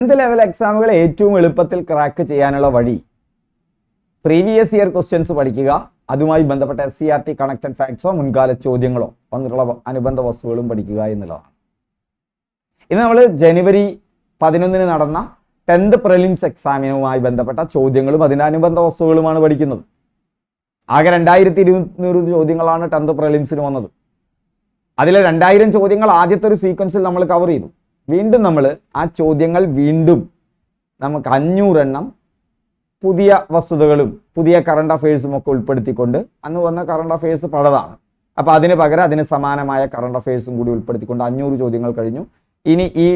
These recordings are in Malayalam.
10th ലെവൽ എക്സാമുകൾ ഏറ്റവും എളുപ്പത്തിൽ ക്രാക്ക് ചെയ്യാനുള്ള വഴി പ്രീവിയസ് ഇയർ ക്വസ്റ്റ്യൻസ് പഠിക്കുക, അതുമായി ബന്ധപ്പെട്ട SCERT കണക്റ്റഡ് ഫാക്ട്സോ മുൻകാല ചോദ്യങ്ങളോ വന്നിട്ടുള്ള അനുബന്ധ വസ്തുക്കളും പഠിക്കുക എന്നുള്ളതാണ്. ഇന്ന് നമ്മൾ ജനുവരി 11 നടന്ന 10th പ്രിലിംസ് എക്സാമിനുമായി ബന്ധപ്പെട്ട ചോദ്യങ്ങളും അതിൻ്റെ അനുബന്ധ വസ്തുക്കളുമാണ് പഠിക്കുന്നത്. ആകെ 2200 ചോദ്യങ്ങളാണ് 10th പ്രിലിംസിന് വന്നത്. അതിലെ 2000 ചോദ്യങ്ങൾ ആദ്യത്തെ ഒരു സീക്വൻസിൽ നമ്മൾ കവർ ചെയ്തു. വീണ്ടും നമ്മൾ ആ ചോദ്യങ്ങൾ നമുക്ക് 500 എണ്ണം പുതിയ വസ്തുതകളും പുതിയ കറണ്ട് അഫയേഴ്സും ഒക്കെ ഉൾപ്പെടുത്തിക്കൊണ്ട്, അന്ന് വന്ന കറണ്ട് അഫയേഴ്സ് പഴതാണ്, അപ്പോൾ അതിന് പകരം അതിന് സമാനമായ കറണ്ട് അഫയേഴ്സും കൂടി ഉൾപ്പെടുത്തിക്കൊണ്ട് 500 ചോദ്യങ്ങൾ കഴിഞ്ഞു. ഇനി ഈ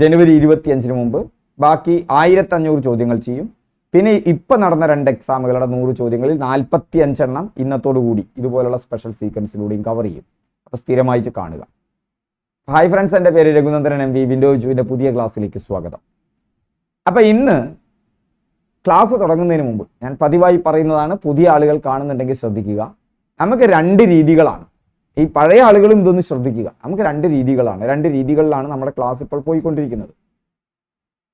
ജനുവരി 25 മുമ്പ് ബാക്കി 1500 ചോദ്യങ്ങൾ ചെയ്യും. പിന്നെ ഇപ്പം നടന്ന 2 എക്സാമുകളുടെ 100 ചോദ്യങ്ങളിൽ 45 എണ്ണം ഇന്നത്തോടു കൂടി ഇതുപോലുള്ള സ്പെഷ്യൽ സീക്വൻസിലൂടെയും കവർ ചെയ്യും. അപ്പോൾ സ്ഥിരമായിട്ട് കാണുക. ഹായ് ഫ്രണ്ട്സ്, എൻ്റെ പേര് രഘുനന്ദനൻ MV. വിൻഡോസ് ജൂവിൻ്റെ പുതിയ ക്ലാസ്സിലേക്ക് സ്വാഗതം. അപ്പോൾ ഇന്ന് ക്ലാസ് തുടങ്ങുന്നതിന് മുമ്പ് ഞാൻ പതിവായി പറയുന്നതാണ്, പുതിയ ആളുകൾ കാണുന്നുണ്ടെങ്കിൽ ശ്രദ്ധിക്കുക. നമുക്ക് 2 രീതികളാണ്. ഈ പഴയ ആളുകളും ഇതൊന്ന് ശ്രദ്ധിക്കുക. നമുക്ക് 2 രീതികളാണ്. 2 രീതികളിലാണ് നമ്മുടെ ക്ലാസ് ഇപ്പോൾ പോയിക്കൊണ്ടിരിക്കുന്നത്.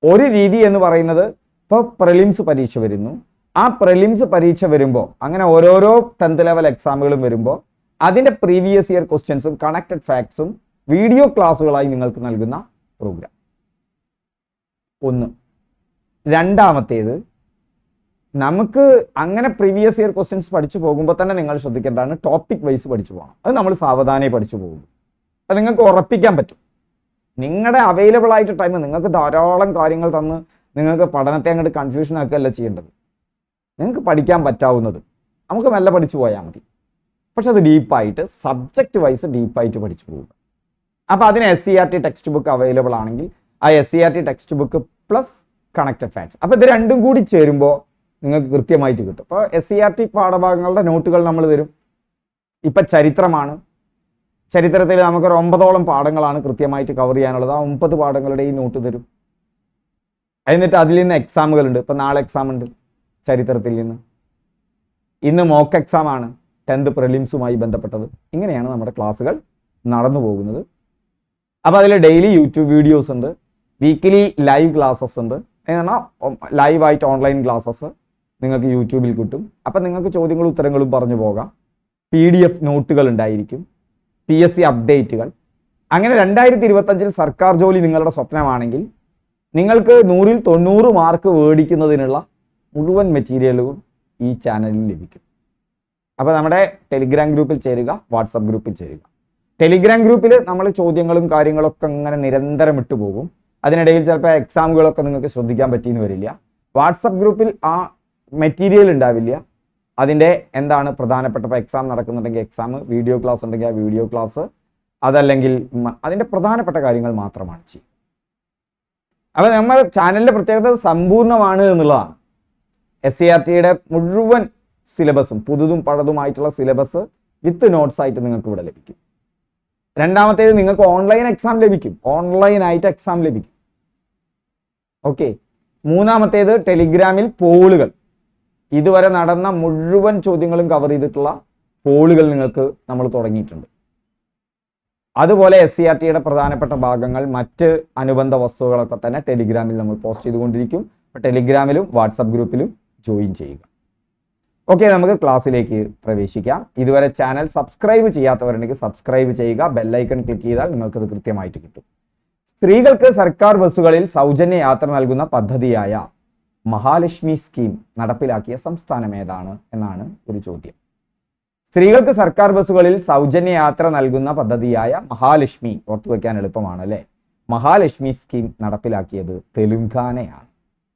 ഒരു രീതി എന്ന് പറയുന്നത്, ഇപ്പോൾ പ്രിലിംസ് പരീക്ഷ വരുന്നു. ആ പ്രിലിംസ് പരീക്ഷ വരുമ്പോൾ, അങ്ങനെ ഓരോരോ 10th ലെവൽ എക്സാമുകളും വരുമ്പോൾ അതിൻ്റെ പ്രീവിയസ് ഇയർ ക്വസ്റ്റ്യൻസും കണക്റ്റഡ് ഫാക്ട്സും വീഡിയോ ക്ലാസ്സുകളായി നിങ്ങൾക്ക് നൽകുന്ന പ്രോഗ്രാം ഒന്ന്. രണ്ടാമത്തേത്, നമുക്ക് അങ്ങനെ പ്രീവിയസ് ഇയർ ക്വസ്റ്റ്യൻസ് പഠിച്ചു പോകുമ്പോൾ തന്നെ നിങ്ങൾ ശ്രദ്ധിക്കേണ്ടതാണ്, ടോപ്പിക് വൈസ് പഠിച്ചു പോകണം. അത് നമ്മൾ സാവധാനേ പഠിച്ചു പോകും. അത് നിങ്ങൾക്ക് ഉറപ്പിക്കാൻ പറ്റും. നിങ്ങളുടെ അവൈലബിൾ ആയിട്ട് ടൈം നിങ്ങൾക്ക് ധാരാളം കാര്യങ്ങൾ തന്ന് നിങ്ങൾക്ക് പഠനത്തെ അങ്ങോട്ട് കൺഫ്യൂഷൻ ആക്കുകയല്ല ചെയ്യേണ്ടത്. നിങ്ങൾക്ക് പഠിക്കാൻ പറ്റാവുന്നത് നമുക്ക് മെല്ലെ പഠിച്ചു പോയാൽ മതി. പക്ഷെ അത് ഡീപ്പായിട്ട് സബ്ജക്റ്റ് വൈസ് ഡീപ്പായിട്ട് പഠിച്ചു പോകുക. അപ്പോൾ അതിന് SCERT ടെക്സ്റ്റ് ബുക്ക് അവൈലബിൾ ആണെങ്കിൽ ആ SCERT text book plus connected facts, അപ്പോൾ ഇത് രണ്ടും കൂടി ചേരുമ്പോൾ നിങ്ങൾക്ക് കൃത്യമായിട്ട് കിട്ടും. അപ്പോൾ SCERT പാഠഭാഗങ്ങളുടെ നോട്ടുകൾ നമ്മൾ തരും. ഇപ്പം ചരിത്രമാണ്. ചരിത്രത്തിൽ നമുക്കൊരു 9ഓളം പാഠങ്ങളാണ് കൃത്യമായിട്ട് കവർ ചെയ്യാനുള്ളത്. ആ 9 പാഠങ്ങളുടെയും നോട്ട് തരും. എന്നിട്ട് അതിൽ നിന്ന് എക്സാമുകളുണ്ട്. ഇപ്പം നാളെ എക്സാം ഉണ്ട് ചരിത്രത്തിൽ നിന്ന്. ഇന്ന് മോക്ക് എക്സാം ആണ് 10th പ്രിലിംസുമായി ബന്ധപ്പെട്ടത്. ഇങ്ങനെയാണ് നമ്മുടെ ക്ലാസ്സുകൾ നടന്നു പോകുന്നത്. അപ്പോൾ അതിൽ ഡെയിലി യൂട്യൂബ് വീഡിയോസ് ഉണ്ട്, വീക്കിലി ലൈവ് ക്ലാസ്സസ് ഉണ്ട്. എന്നാൽ ലൈവായിട്ട് ഓൺലൈൻ ക്ലാസ്സസ് നിങ്ങൾക്ക് യൂട്യൂബിൽ കിട്ടും. അപ്പം നിങ്ങൾക്ക് ചോദ്യങ്ങളും ഉത്തരങ്ങളും പറഞ്ഞു പോകാം. PDF നോട്ടുകൾ ഉണ്ടായിരിക്കും, PSC അപ്ഡേറ്റുകൾ. അങ്ങനെ 2025 സർക്കാർ ജോലി നിങ്ങളുടെ സ്വപ്നമാണെങ്കിൽ നിങ്ങൾക്ക് 100ൽ 90 മാർക്ക് മേടിക്കുന്നതിനുള്ള മുഴുവൻ മെറ്റീരിയലുകളും ഈ ചാനലിൽ ലഭിക്കും. അപ്പോൾ നമ്മുടെ ടെലിഗ്രാം ഗ്രൂപ്പിൽ ചേരുക, വാട്സപ്പ് ഗ്രൂപ്പിൽ ചേരുക. ടെലിഗ്രാം ഗ്രൂപ്പിൽ നമ്മൾ ചോദ്യങ്ങളും കാര്യങ്ങളൊക്കെ അങ്ങനെ നിരന്തരം ഇട്ടുപോകും. അതിനിടയിൽ ചിലപ്പോൾ എക്സാമുകളൊക്കെ നിങ്ങൾക്ക് ശ്രദ്ധിക്കാൻ പറ്റിയെന്ന് വരില്ല. വാട്സപ്പ് ഗ്രൂപ്പിൽ ആ മെറ്റീരിയൽ ഉണ്ടാവില്ല. അതിൻ്റെ എന്താണ് പ്രധാനപ്പെട്ട, ഇപ്പോൾ എക്സാം നടക്കുന്നുണ്ടെങ്കിൽ എക്സാം, വീഡിയോ ക്ലാസ് ഉണ്ടെങ്കിൽ ആ വീഡിയോ ക്ലാസ്, അതല്ലെങ്കിൽ അതിൻ്റെ പ്രധാനപ്പെട്ട കാര്യങ്ങൾ മാത്രമാണ് ചെയ്യുക. അപ്പോൾ നമ്മുടെ ചാനലിൻ്റെ പ്രത്യേകത സമ്പൂർണ്ണമാണ് എന്നുള്ളതാണ്. SCERTയുടെ മുഴുവൻ സിലബസും പുതുതും പഴതുമായിട്ടുള്ള സിലബസ് വിത്ത് നോട്ട്സ് ആയിട്ട് നിങ്ങൾക്ക് ഇവിടെ ലഭിക്കും. രണ്ടാമത്തേത്, നിങ്ങൾക്ക് ഓൺലൈൻ എക്സാം ലഭിക്കും, ഓൺലൈനായിട്ട് എക്സാം ലഭിക്കും. ഓക്കെ. മൂന്നാമത്തേത്, ടെലിഗ്രാമിൽ പോളുകൾ, ഇതുവരെ നടന്ന മുഴുവൻ ചോദ്യങ്ങളും കവർ ചെയ്തിട്ടുള്ള പോളുകൾ നിങ്ങൾക്ക് നമ്മൾ തുടങ്ങിയിട്ടുണ്ട്. അതുപോലെ SCERTയുടെ പ്രധാനപ്പെട്ട ഭാഗങ്ങൾ, മറ്റ് അനുബന്ധ വസ്തുക്കളൊക്കെ തന്നെ ടെലിഗ്രാമിൽ നമ്മൾ പോസ്റ്റ് ചെയ്തുകൊണ്ടിരിക്കും. ടെലിഗ്രാമിലും വാട്സപ്പ് ഗ്രൂപ്പിലും ജോയിൻ ചെയ്യുക. ഓക്കെ, നമുക്ക് ക്ലാസ്സിലേക്ക് പ്രവേശിക്കാം. ഇതുവരെ ചാനൽ സബ്സ്ക്രൈബ് ചെയ്യാത്തവരുണ്ടെങ്കിൽ സബ്സ്ക്രൈബ് ചെയ്യുക. ബെല്ലൈക്കൺ ക്ലിക്ക് ചെയ്താൽ നിങ്ങൾക്കത് കൃത്യമായിട്ട് കിട്ടും. സ്ത്രീകൾക്ക് സർക്കാർ ബസ്സുകളിൽ സൗജന്യ യാത്ര നൽകുന്ന പദ്ധതിയായ മഹാലക്ഷ്മി സ്കീം നടപ്പിലാക്കിയ സംസ്ഥാനം ഏതാണ് എന്നാണ് ഒരു ചോദ്യം. സ്ത്രീകൾക്ക് സർക്കാർ ബസ്സുകളിൽ സൗജന്യ യാത്ര നൽകുന്ന പദ്ധതിയായ മഹാലക്ഷ്മി, ഓർത്തുവെക്കാൻ എളുപ്പമാണ് അല്ലേ, മഹാലക്ഷ്മി സ്കീം നടപ്പിലാക്കിയത് തെലുങ്കാനയാണ്.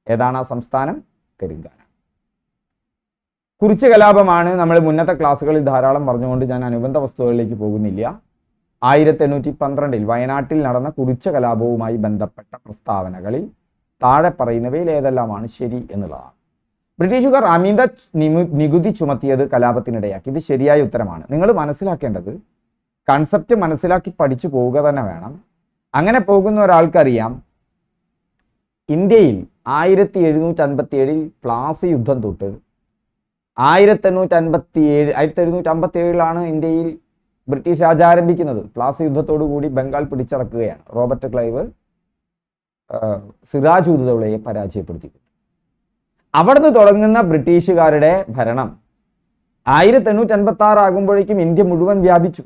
ഏതാണ് ആ സംസ്ഥാനം? തെലുങ്കാന. കുറിച്യ കലാപമാണ് നമ്മൾ മുന്നത്തെ ക്ലാസ്സുകളിൽ ധാരാളം പറഞ്ഞുകൊണ്ട് ഞാൻ അനുബന്ധ വസ്തുക്കളിലേക്ക് പോകുന്നില്ല. 1812 വയനാട്ടിൽ നടന്ന കുറിച്യ കലാപവുമായി ബന്ധപ്പെട്ട പ്രസ്താവനകളിൽ താഴെ പറയുന്നവയിൽ ഏതെല്ലാമാണ് ശരി എന്നുള്ളതാണ്. ബ്രിട്ടീഷുകാർ അമിത നികുതി ചുമത്തിയത് കലാപത്തിനിടയാക്കി. ഇത് ശരിയായ ഉത്തരമാണ്. നിങ്ങൾ മനസ്സിലാക്കേണ്ടത്, കൺസെപ്റ്റ് മനസ്സിലാക്കി പഠിച്ചു പോവുക തന്നെ വേണം. അങ്ങനെ പോകുന്ന ഒരാൾക്കറിയാം, ഇന്ത്യയിൽ 1757 പ്ലാസി യുദ്ധം തൊട്ട് 1857 ഇന്ത്യയിൽ ബ്രിട്ടീഷ് രാജ് ആരംഭിക്കുന്നത്. പ്ലാസി യുദ്ധത്തോടു കൂടി ബംഗാൾ പിടിച്ചടക്കുകയാണ്. റോബർട്ട് ക്ലൈവ് സിറാജ് ഉദ് ദൗളയെ പരാജയപ്പെടുത്തി. അവിടുന്ന് തുടങ്ങുന്ന ബ്രിട്ടീഷുകാരുടെ ഭരണം 1856 ആകുമ്പോഴേക്കും ഇന്ത്യ മുഴുവൻ വ്യാപിച്ചു.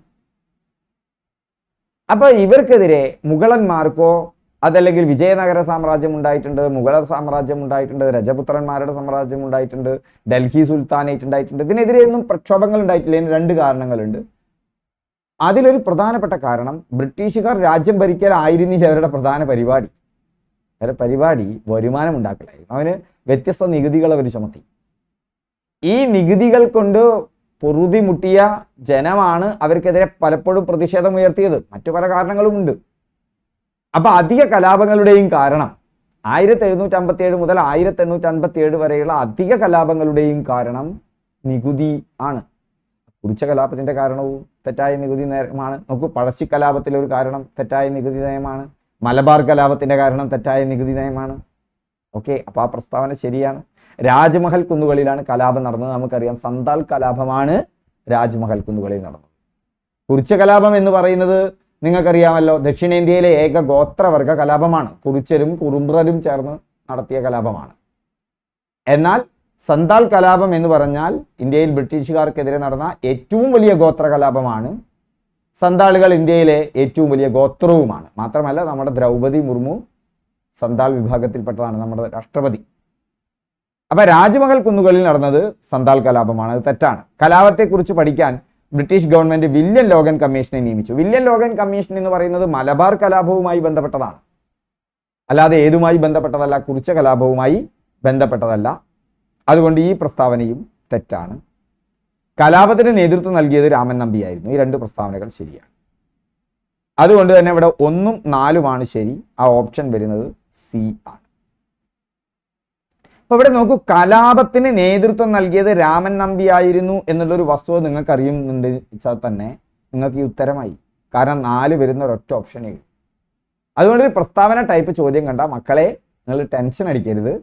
അപ്പൊ ഇവർക്കെതിരെ മുഗളന്മാർക്കോ അതല്ലെങ്കിൽ വിജയനഗര സാമ്രാജ്യം ഉണ്ടായിട്ടുണ്ട്, മുഗൾ സാമ്രാജ്യം ഉണ്ടായിട്ടുണ്ട്, രജപുത്രന്മാരുടെ സാമ്രാജ്യം ഉണ്ടായിട്ടുണ്ട്, ഡൽഹി സുൽത്താനേറ്റ് ഉണ്ടായിട്ടുണ്ട്. ഇതിനെതിരെ ഒന്നും പ്രക്ഷോഭങ്ങൾ ഉണ്ടായിട്ടില്ല. ഇതിന് 2 കാരണങ്ങളുണ്ട്. അതിലൊരു പ്രധാനപ്പെട്ട കാരണം ബ്രിട്ടീഷുകാർ രാജ്യം ഭരിക്കലായിരുന്നില്ല അവരുടെ പ്രധാന പരിപാടി. അവരുടെ പരിപാടി വരുമാനം ഉണ്ടാക്കലായിരുന്നു. അവന് വ്യത്യസ്ത നികുതികൾ അവർ ചുമത്തി. ഈ നികുതികൾ കൊണ്ട് പൊറുതിമുട്ടിയ ജനമാണ് അവർക്കെതിരെ പലപ്പോഴും പ്രതിഷേധമുയർത്തിയത്. മറ്റു പല കാരണങ്ങളുമുണ്ട്. അപ്പൊ അധിക കലാപങ്ങളുടെയും കാരണം 1757 മുതൽ 1857 വരെയുള്ള അധിക കലാപങ്ങളുടെയും കാരണം നികുതി ആണ്. കുറിച്ച കലാപത്തിന്റെ കാരണവും തെറ്റായ നികുതി നയമാണ്. നോക്കൂ, പഴശ്ശി കലാപത്തിലെ ഒരു കാരണം തെറ്റായ നികുതി നയമാണ്. മലബാർ കലാപത്തിന്റെ കാരണം തെറ്റായ നികുതി നയമാണ്. ഓക്കെ, അപ്പൊ ആ പ്രസ്താവന ശരിയാണ്. രാജ്മഹൽ കുന്നുകളിലാണ് കലാപം നടന്നത്. നമുക്കറിയാം, സന്താൽ കലാപമാണ് രാജ്മഹൽ കുന്നുകളിൽ നടന്നത്. കുറിച്ച കലാപം എന്ന് പറയുന്നത് നിങ്ങൾക്കറിയാമല്ലോ, ദക്ഷിണേന്ത്യയിലെ ഏക ഗോത്രവർഗ കലാപമാണ്. കുറിച്ചരും കുറുമ്പ്രരും ചേർന്ന് നടത്തിയ കലാപമാണ്. എന്നാൽ സന്താൽ കലാപം എന്ന് പറഞ്ഞാൽ ഇന്ത്യയിൽ ബ്രിട്ടീഷുകാർക്കെതിരെ നടന്ന ഏറ്റവും വലിയ ഗോത്ര കലാപമാണ്. സന്താളുകൾ ഇന്ത്യയിലെ ഏറ്റവും വലിയ ഗോത്രവുമാണ്. മാത്രമല്ല, നമ്മുടെ ദ്രൗപദി മുർമു സന്താൾ വിഭാഗത്തിൽപ്പെട്ടതാണ്, നമ്മുടെ രാഷ്ട്രപതി. അപ്പൊ രാജ്മഹൽ കുന്നുകളിൽ നടന്നത് സന്താൽ കലാപമാണ്. അത് തെറ്റാണ്. കലാപത്തെക്കുറിച്ച് പഠിക്കാൻ ബ്രിട്ടീഷ് ഗവൺമെന്റ് വില്യം ലോഗൻ കമ്മീഷനെ നിയമിച്ചു. വില്യം ലോഗൻ കമ്മീഷൻ എന്ന് പറയുന്നത് മലബാർ കലാപവുമായി ബന്ധപ്പെട്ടതാണ്, അല്ലാതെ ഏതുമായി ബന്ധപ്പെട്ടതല്ല, കുറിച്ച കലാപവുമായി ബന്ധപ്പെട്ടതല്ല. അതുകൊണ്ട് ഈ പ്രസ്താവനയും തെറ്റാണ്. കലാപത്തിന് നേതൃത്വം നൽകിയത് രാമൻ നമ്പിയായിരുന്നു. ഈ 2 പ്രസ്താവനകൾ ശരിയാണ്. അതുകൊണ്ട് തന്നെ ഇവിടെ 1ഉം 4ഉമാണ് ശരി. ആ ഓപ്ഷൻ വരുന്നത് സി ആണ്. അപ്പൊ ഇവിടെ നോക്കൂ, കലാപത്തിന് നേതൃത്വം നൽകിയത് രാമൻ നമ്പിയായിരുന്നു എന്നുള്ളൊരു വസ്തുത നിങ്ങൾക്ക് അറിയുന്നുണ്ട് വെച്ചാൽ തന്നെ നിങ്ങൾക്ക് ഈ ഉത്തരമായി. കാരണം 4 വരുന്ന ഒരൊറ്റ ഓപ്ഷനേ ഉള്ളൂ. അതുകൊണ്ട് പ്രസ്താവന ടൈപ്പ് ചോദ്യം കണ്ട മക്കളെ നിങ്ങൾ ടെൻഷൻ അടിക്കരുത്.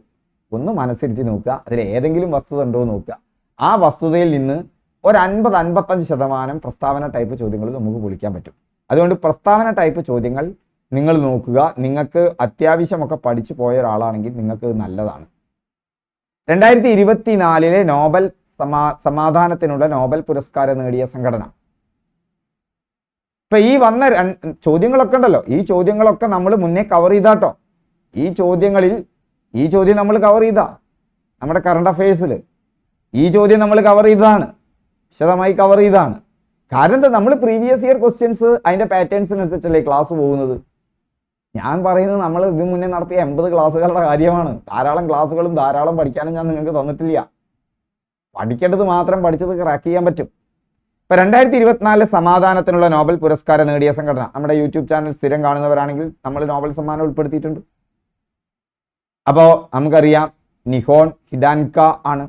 ഒന്ന് മനസ്സിരുത്തി നോക്കുക, അതിൽ ഏതെങ്കിലും വസ്തുത ഉണ്ടോ എന്ന് നോക്കുക. ആ വസ്തുതയിൽ നിന്ന് ഒരു 50-55% പ്രസ്താവന ടൈപ്പ് ചോദ്യങ്ങൾ നമുക്ക് വിളിക്കാൻ പറ്റും. അതുകൊണ്ട് പ്രസ്താവന ടൈപ്പ് ചോദ്യങ്ങൾ നിങ്ങൾ നോക്കുക. നിങ്ങൾക്ക് അത്യാവശ്യമൊക്കെ പഠിച്ചു പോയ ഒരാളാണെങ്കിൽ നിങ്ങൾക്ക് നല്ലതാണ്. 2024 നോബൽ സമാധാനത്തിനുള്ള നോബൽ പുരസ്കാരം നേടിയ സംഘടന. ഇപ്പൊ ഈ വന്ന ചോദ്യങ്ങളൊക്കെ ഉണ്ടല്ലോ, ഈ ചോദ്യങ്ങളൊക്കെ നമ്മൾ മുന്നേ കവർ ചെയ്താട്ടോ. ഈ ചോദ്യം നമ്മൾ കവർ ചെയ്താ നമ്മുടെ കറണ്ട് അഫയേഴ്സിൽ ഈ ചോദ്യം നമ്മൾ കവർ ചെയ്തതാണ്, വിശദമായി കവർ ചെയ്തതാണ്. കാരണം എന്താ, നമ്മൾ പ്രീവിയസ് ഇയർ ക്വസ്റ്റ്യൻസ് അതിന്റെ പാറ്റേൺസിനനുസരിച്ചല്ലേ ക്ലാസ് പോകുന്നത്. ഞാൻ പറയുന്നത് നമ്മൾ ഇതിനു മുന്നേ നടത്തിയ 80 ക്ലാസ്സുകളുടെ കാര്യമാണ്. ധാരാളം ക്ലാസ്സുകളും ധാരാളം പഠിക്കാനും ഞാൻ നിങ്ങൾക്ക് തന്നിട്ടില്ല. പഠിക്കേണ്ടത് മാത്രം പഠിച്ചത് ക്രാക്ക് ചെയ്യാൻ പറ്റും. ഇപ്പൊ 2024 സമാധാനത്തിനുള്ള നോബൽ പുരസ്കാരം നേടിയ സംഘടന, നമ്മുടെ യൂട്യൂബ് ചാനൽ സ്ഥിരം കാണുന്നവരാണെങ്കിൽ നമ്മൾ നോബൽ സമ്മാനം ഉൾപ്പെടുത്തിയിട്ടുണ്ട്. അപ്പോൾ നമുക്കറിയാം നിഹോൺ ഹിഡാൻക ആണ്.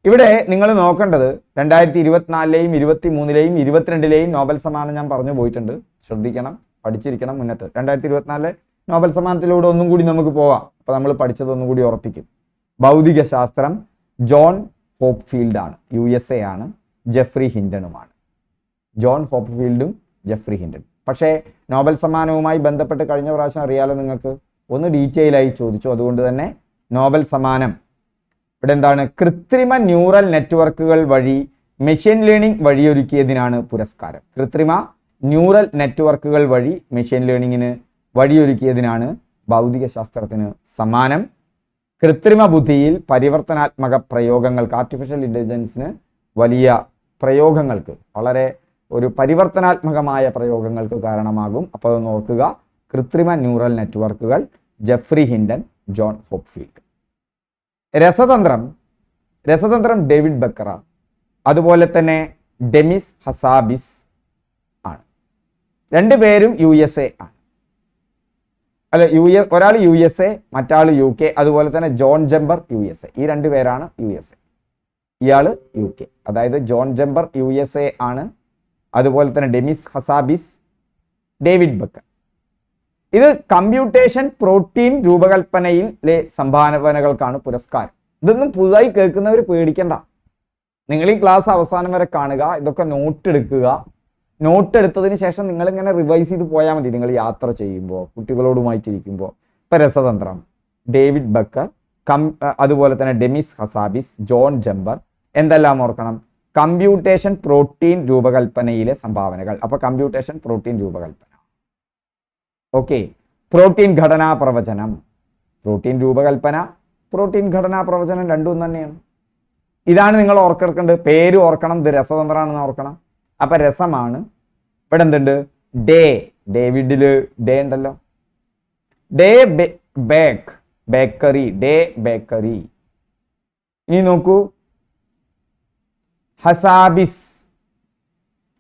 ഇവിടെ നിങ്ങൾ നോക്കേണ്ടത് 2024-ലെയും 23-ലെയും 22-ലെയും നോബൽ സമ്മാനം ഞാൻ പറഞ്ഞു പോയിട്ടുണ്ട്. ശ്രദ്ധിക്കണം, പഠിച്ചിരിക്കണം. മുന്നത്ത് 2024 നോബൽ സമ്മാനത്തിലൂടെ ഒന്നും കൂടി നമുക്ക് പോവാം. അപ്പൊ നമ്മൾ പഠിച്ചത് ഒന്നും കൂടി ഉറപ്പിക്കും. ഭൗതിക ശാസ്ത്രം ജോൺ ഹോപ്ഫീൽഡ് ആണ്, USA ആണ്. ജെഫ്രി ഹിൻഡനുമാണ്. ജോൺ ഹോപ്ഫീൽഡും ജെഫ്രി ഹിൻഡൻ. പക്ഷേ നോബൽ സമ്മാനവുമായി ബന്ധപ്പെട്ട് കഴിഞ്ഞ പ്രാവശ്യം അറിയാലോ നിങ്ങൾക്ക്, ഒന്ന് ഡീറ്റെയിൽ ആയി ചോദിച്ചു. അതുകൊണ്ട് തന്നെ നോബൽ സമ്മാനം ഇവിടെ എന്താണ്, കൃത്രിമ ന്യൂറൽ നെറ്റ്വർക്കുകൾ വഴി മെഷീൻ ലേണിംഗ് വഴിയൊരുക്കിയതിനാണ് പുരസ്കാരം. കൃത്രിമ ന്യൂറൽ നെറ്റ്വർക്കുകൾ വഴി മെഷീൻ ലേണിങ്ങിന് വഴിയൊരുക്കിയതിനാണ് ഭൗതിക ശാസ്ത്രത്തിന് സമ്മാനം. കൃത്രിമ ബുദ്ധിയിൽ പരിവർത്തനാത്മക പ്രയോഗങ്ങൾക്ക്, ആർട്ടിഫിഷ്യൽ ഇന്റലിജൻസിന് വലിയ പ്രയോഗങ്ങൾക്ക്, വളരെ ഒരു പരിവർത്തനാത്മകമായ പ്രയോഗങ്ങൾക്ക് കാരണമാകും. അപ്പോൾ അത് നോക്കുക. കൃത്രിമ ന്യൂറൽ നെറ്റ്വർക്കുകൾ ജെഫ്രി ഹിൻഡൻ, ജോൺ ഹോപ്ഫീൽഡ്. രസതന്ത്രം ഡേവിഡ് ബക്കറ, അതുപോലെ തന്നെ ഡെമിസ് ഹസാബിസ് ആണ്. 2 പേരും USA ആണ്. അല്ല, ഒരാൾ USA, മറ്റാൾ UK. അതുപോലെ തന്നെ ജോൺ ജംബർ USA. ഈ 2 പേരാണ് USA. ഇയാള് UK. അതായത് ജോൺ ജംബർ USA ആണ്. അതുപോലെ തന്നെ ഡെമിസ് ഹസാബിസ്, ഡേവിഡ് ബക്കർ. ഇത് കമ്പ്യൂട്ടേഷൻ പ്രോട്ടീൻ രൂപകൽപ്പനയിലെ സംഭാവനകൾക്കാണ് പുരസ്കാരം. ഇതൊന്നും പുതുതായി കേൾക്കുന്നവർ പേടിക്കണ്ട. നിങ്ങൾ ഈ ക്ലാസ് അവസാനം വരെ കാണുക, ഇതൊക്കെ നോട്ട് എടുക്കുക. നോട്ട് എടുത്തതിന് ശേഷം നിങ്ങൾ ഇങ്ങനെ റിവൈസ് ചെയ്ത് പോയാൽ മതി. നിങ്ങൾ യാത്ര ചെയ്യുമ്പോൾ, കുട്ടികളോടുമായിട്ടിരിക്കുമ്പോൾ, ഇപ്പൊ രസതന്ത്രം ഡേവിഡ് ബക്കർ, അതുപോലെ തന്നെ ഡെമിസ് ഹസാബിസ്, ജോൺ ജമ്പർ, എന്തെല്ലാം ഓർക്കണം? കമ്പ്യൂട്ടേഷൻ പ്രോട്ടീൻ രൂപകൽപ്പനയിലെ സംഭാവനകൾ. അപ്പൊ കമ്പ്യൂട്ടേഷൻ പ്രോട്ടീൻ രൂപകൽപ്പന. ഓക്കെ, പ്രോട്ടീൻ ഘടനാ പ്രവചനം. പ്രോട്ടീൻ രൂപകൽപ്പന, പ്രോട്ടീൻ ഘടനാ പ്രവചനം രണ്ടും തന്നെയാണ്. ഇതാണ് നിങ്ങൾ ഓർക്കെടുക്കേണ്ടത്. പേര് ഓർക്കണം, ഇത് രസതന്ത്രമാണെന്ന് ഓർക്കണം. അപ്പൊ രസമാണ്. ഇവിടെ എന്തുണ്ട്? ഡേ, ഡേവിഡില് ഡേ ഉണ്ടല്ലോ. Day bake, bakery, day bakery. ഇനി നോക്കൂ, ഹസാബിസ്,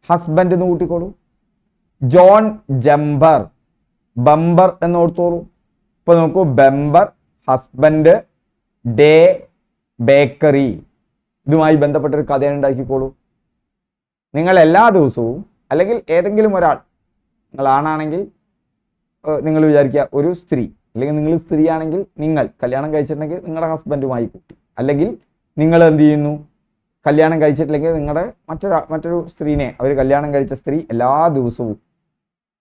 ഹസ്ബൻഡ് എന്ന് കൂട്ടിക്കോളൂ. ജോൺ ജംബർ, ബമ്പർ എന്ന് ഓർത്തോളൂ. ഇപ്പൊ നോക്കൂ, ബമ്പർ, ഹസ്ബൻഡ്, ഡേ, ബേക്കറി. ഇതുമായി ബന്ധപ്പെട്ടൊരു കഥ ഉണ്ടാക്കിക്കോളൂ. നിങ്ങൾ എല്ലാ ദിവസവും, അല്ലെങ്കിൽ ഏതെങ്കിലും ഒരാൾ, നിങ്ങൾ ആണാണെങ്കിൽ നിങ്ങൾ വിചാരിക്കുക ഒരു സ്ത്രീ, അല്ലെങ്കിൽ നിങ്ങൾ സ്ത്രീ ആണെങ്കിൽ നിങ്ങൾ കല്യാണം കഴിച്ചിട്ടുണ്ടെങ്കിൽ നിങ്ങളുടെ ഹസ്ബൻഡുമായി കൂട്ടി, അല്ലെങ്കിൽ നിങ്ങൾ എന്ത് ചെയ്യുന്നു, കല്യാണം കഴിച്ചിട്ടില്ലെങ്കിൽ നിങ്ങളുടെ മറ്റൊരു സ്ത്രീനെ, അവർ കല്യാണം കഴിച്ച സ്ത്രീ എല്ലാ ദിവസവും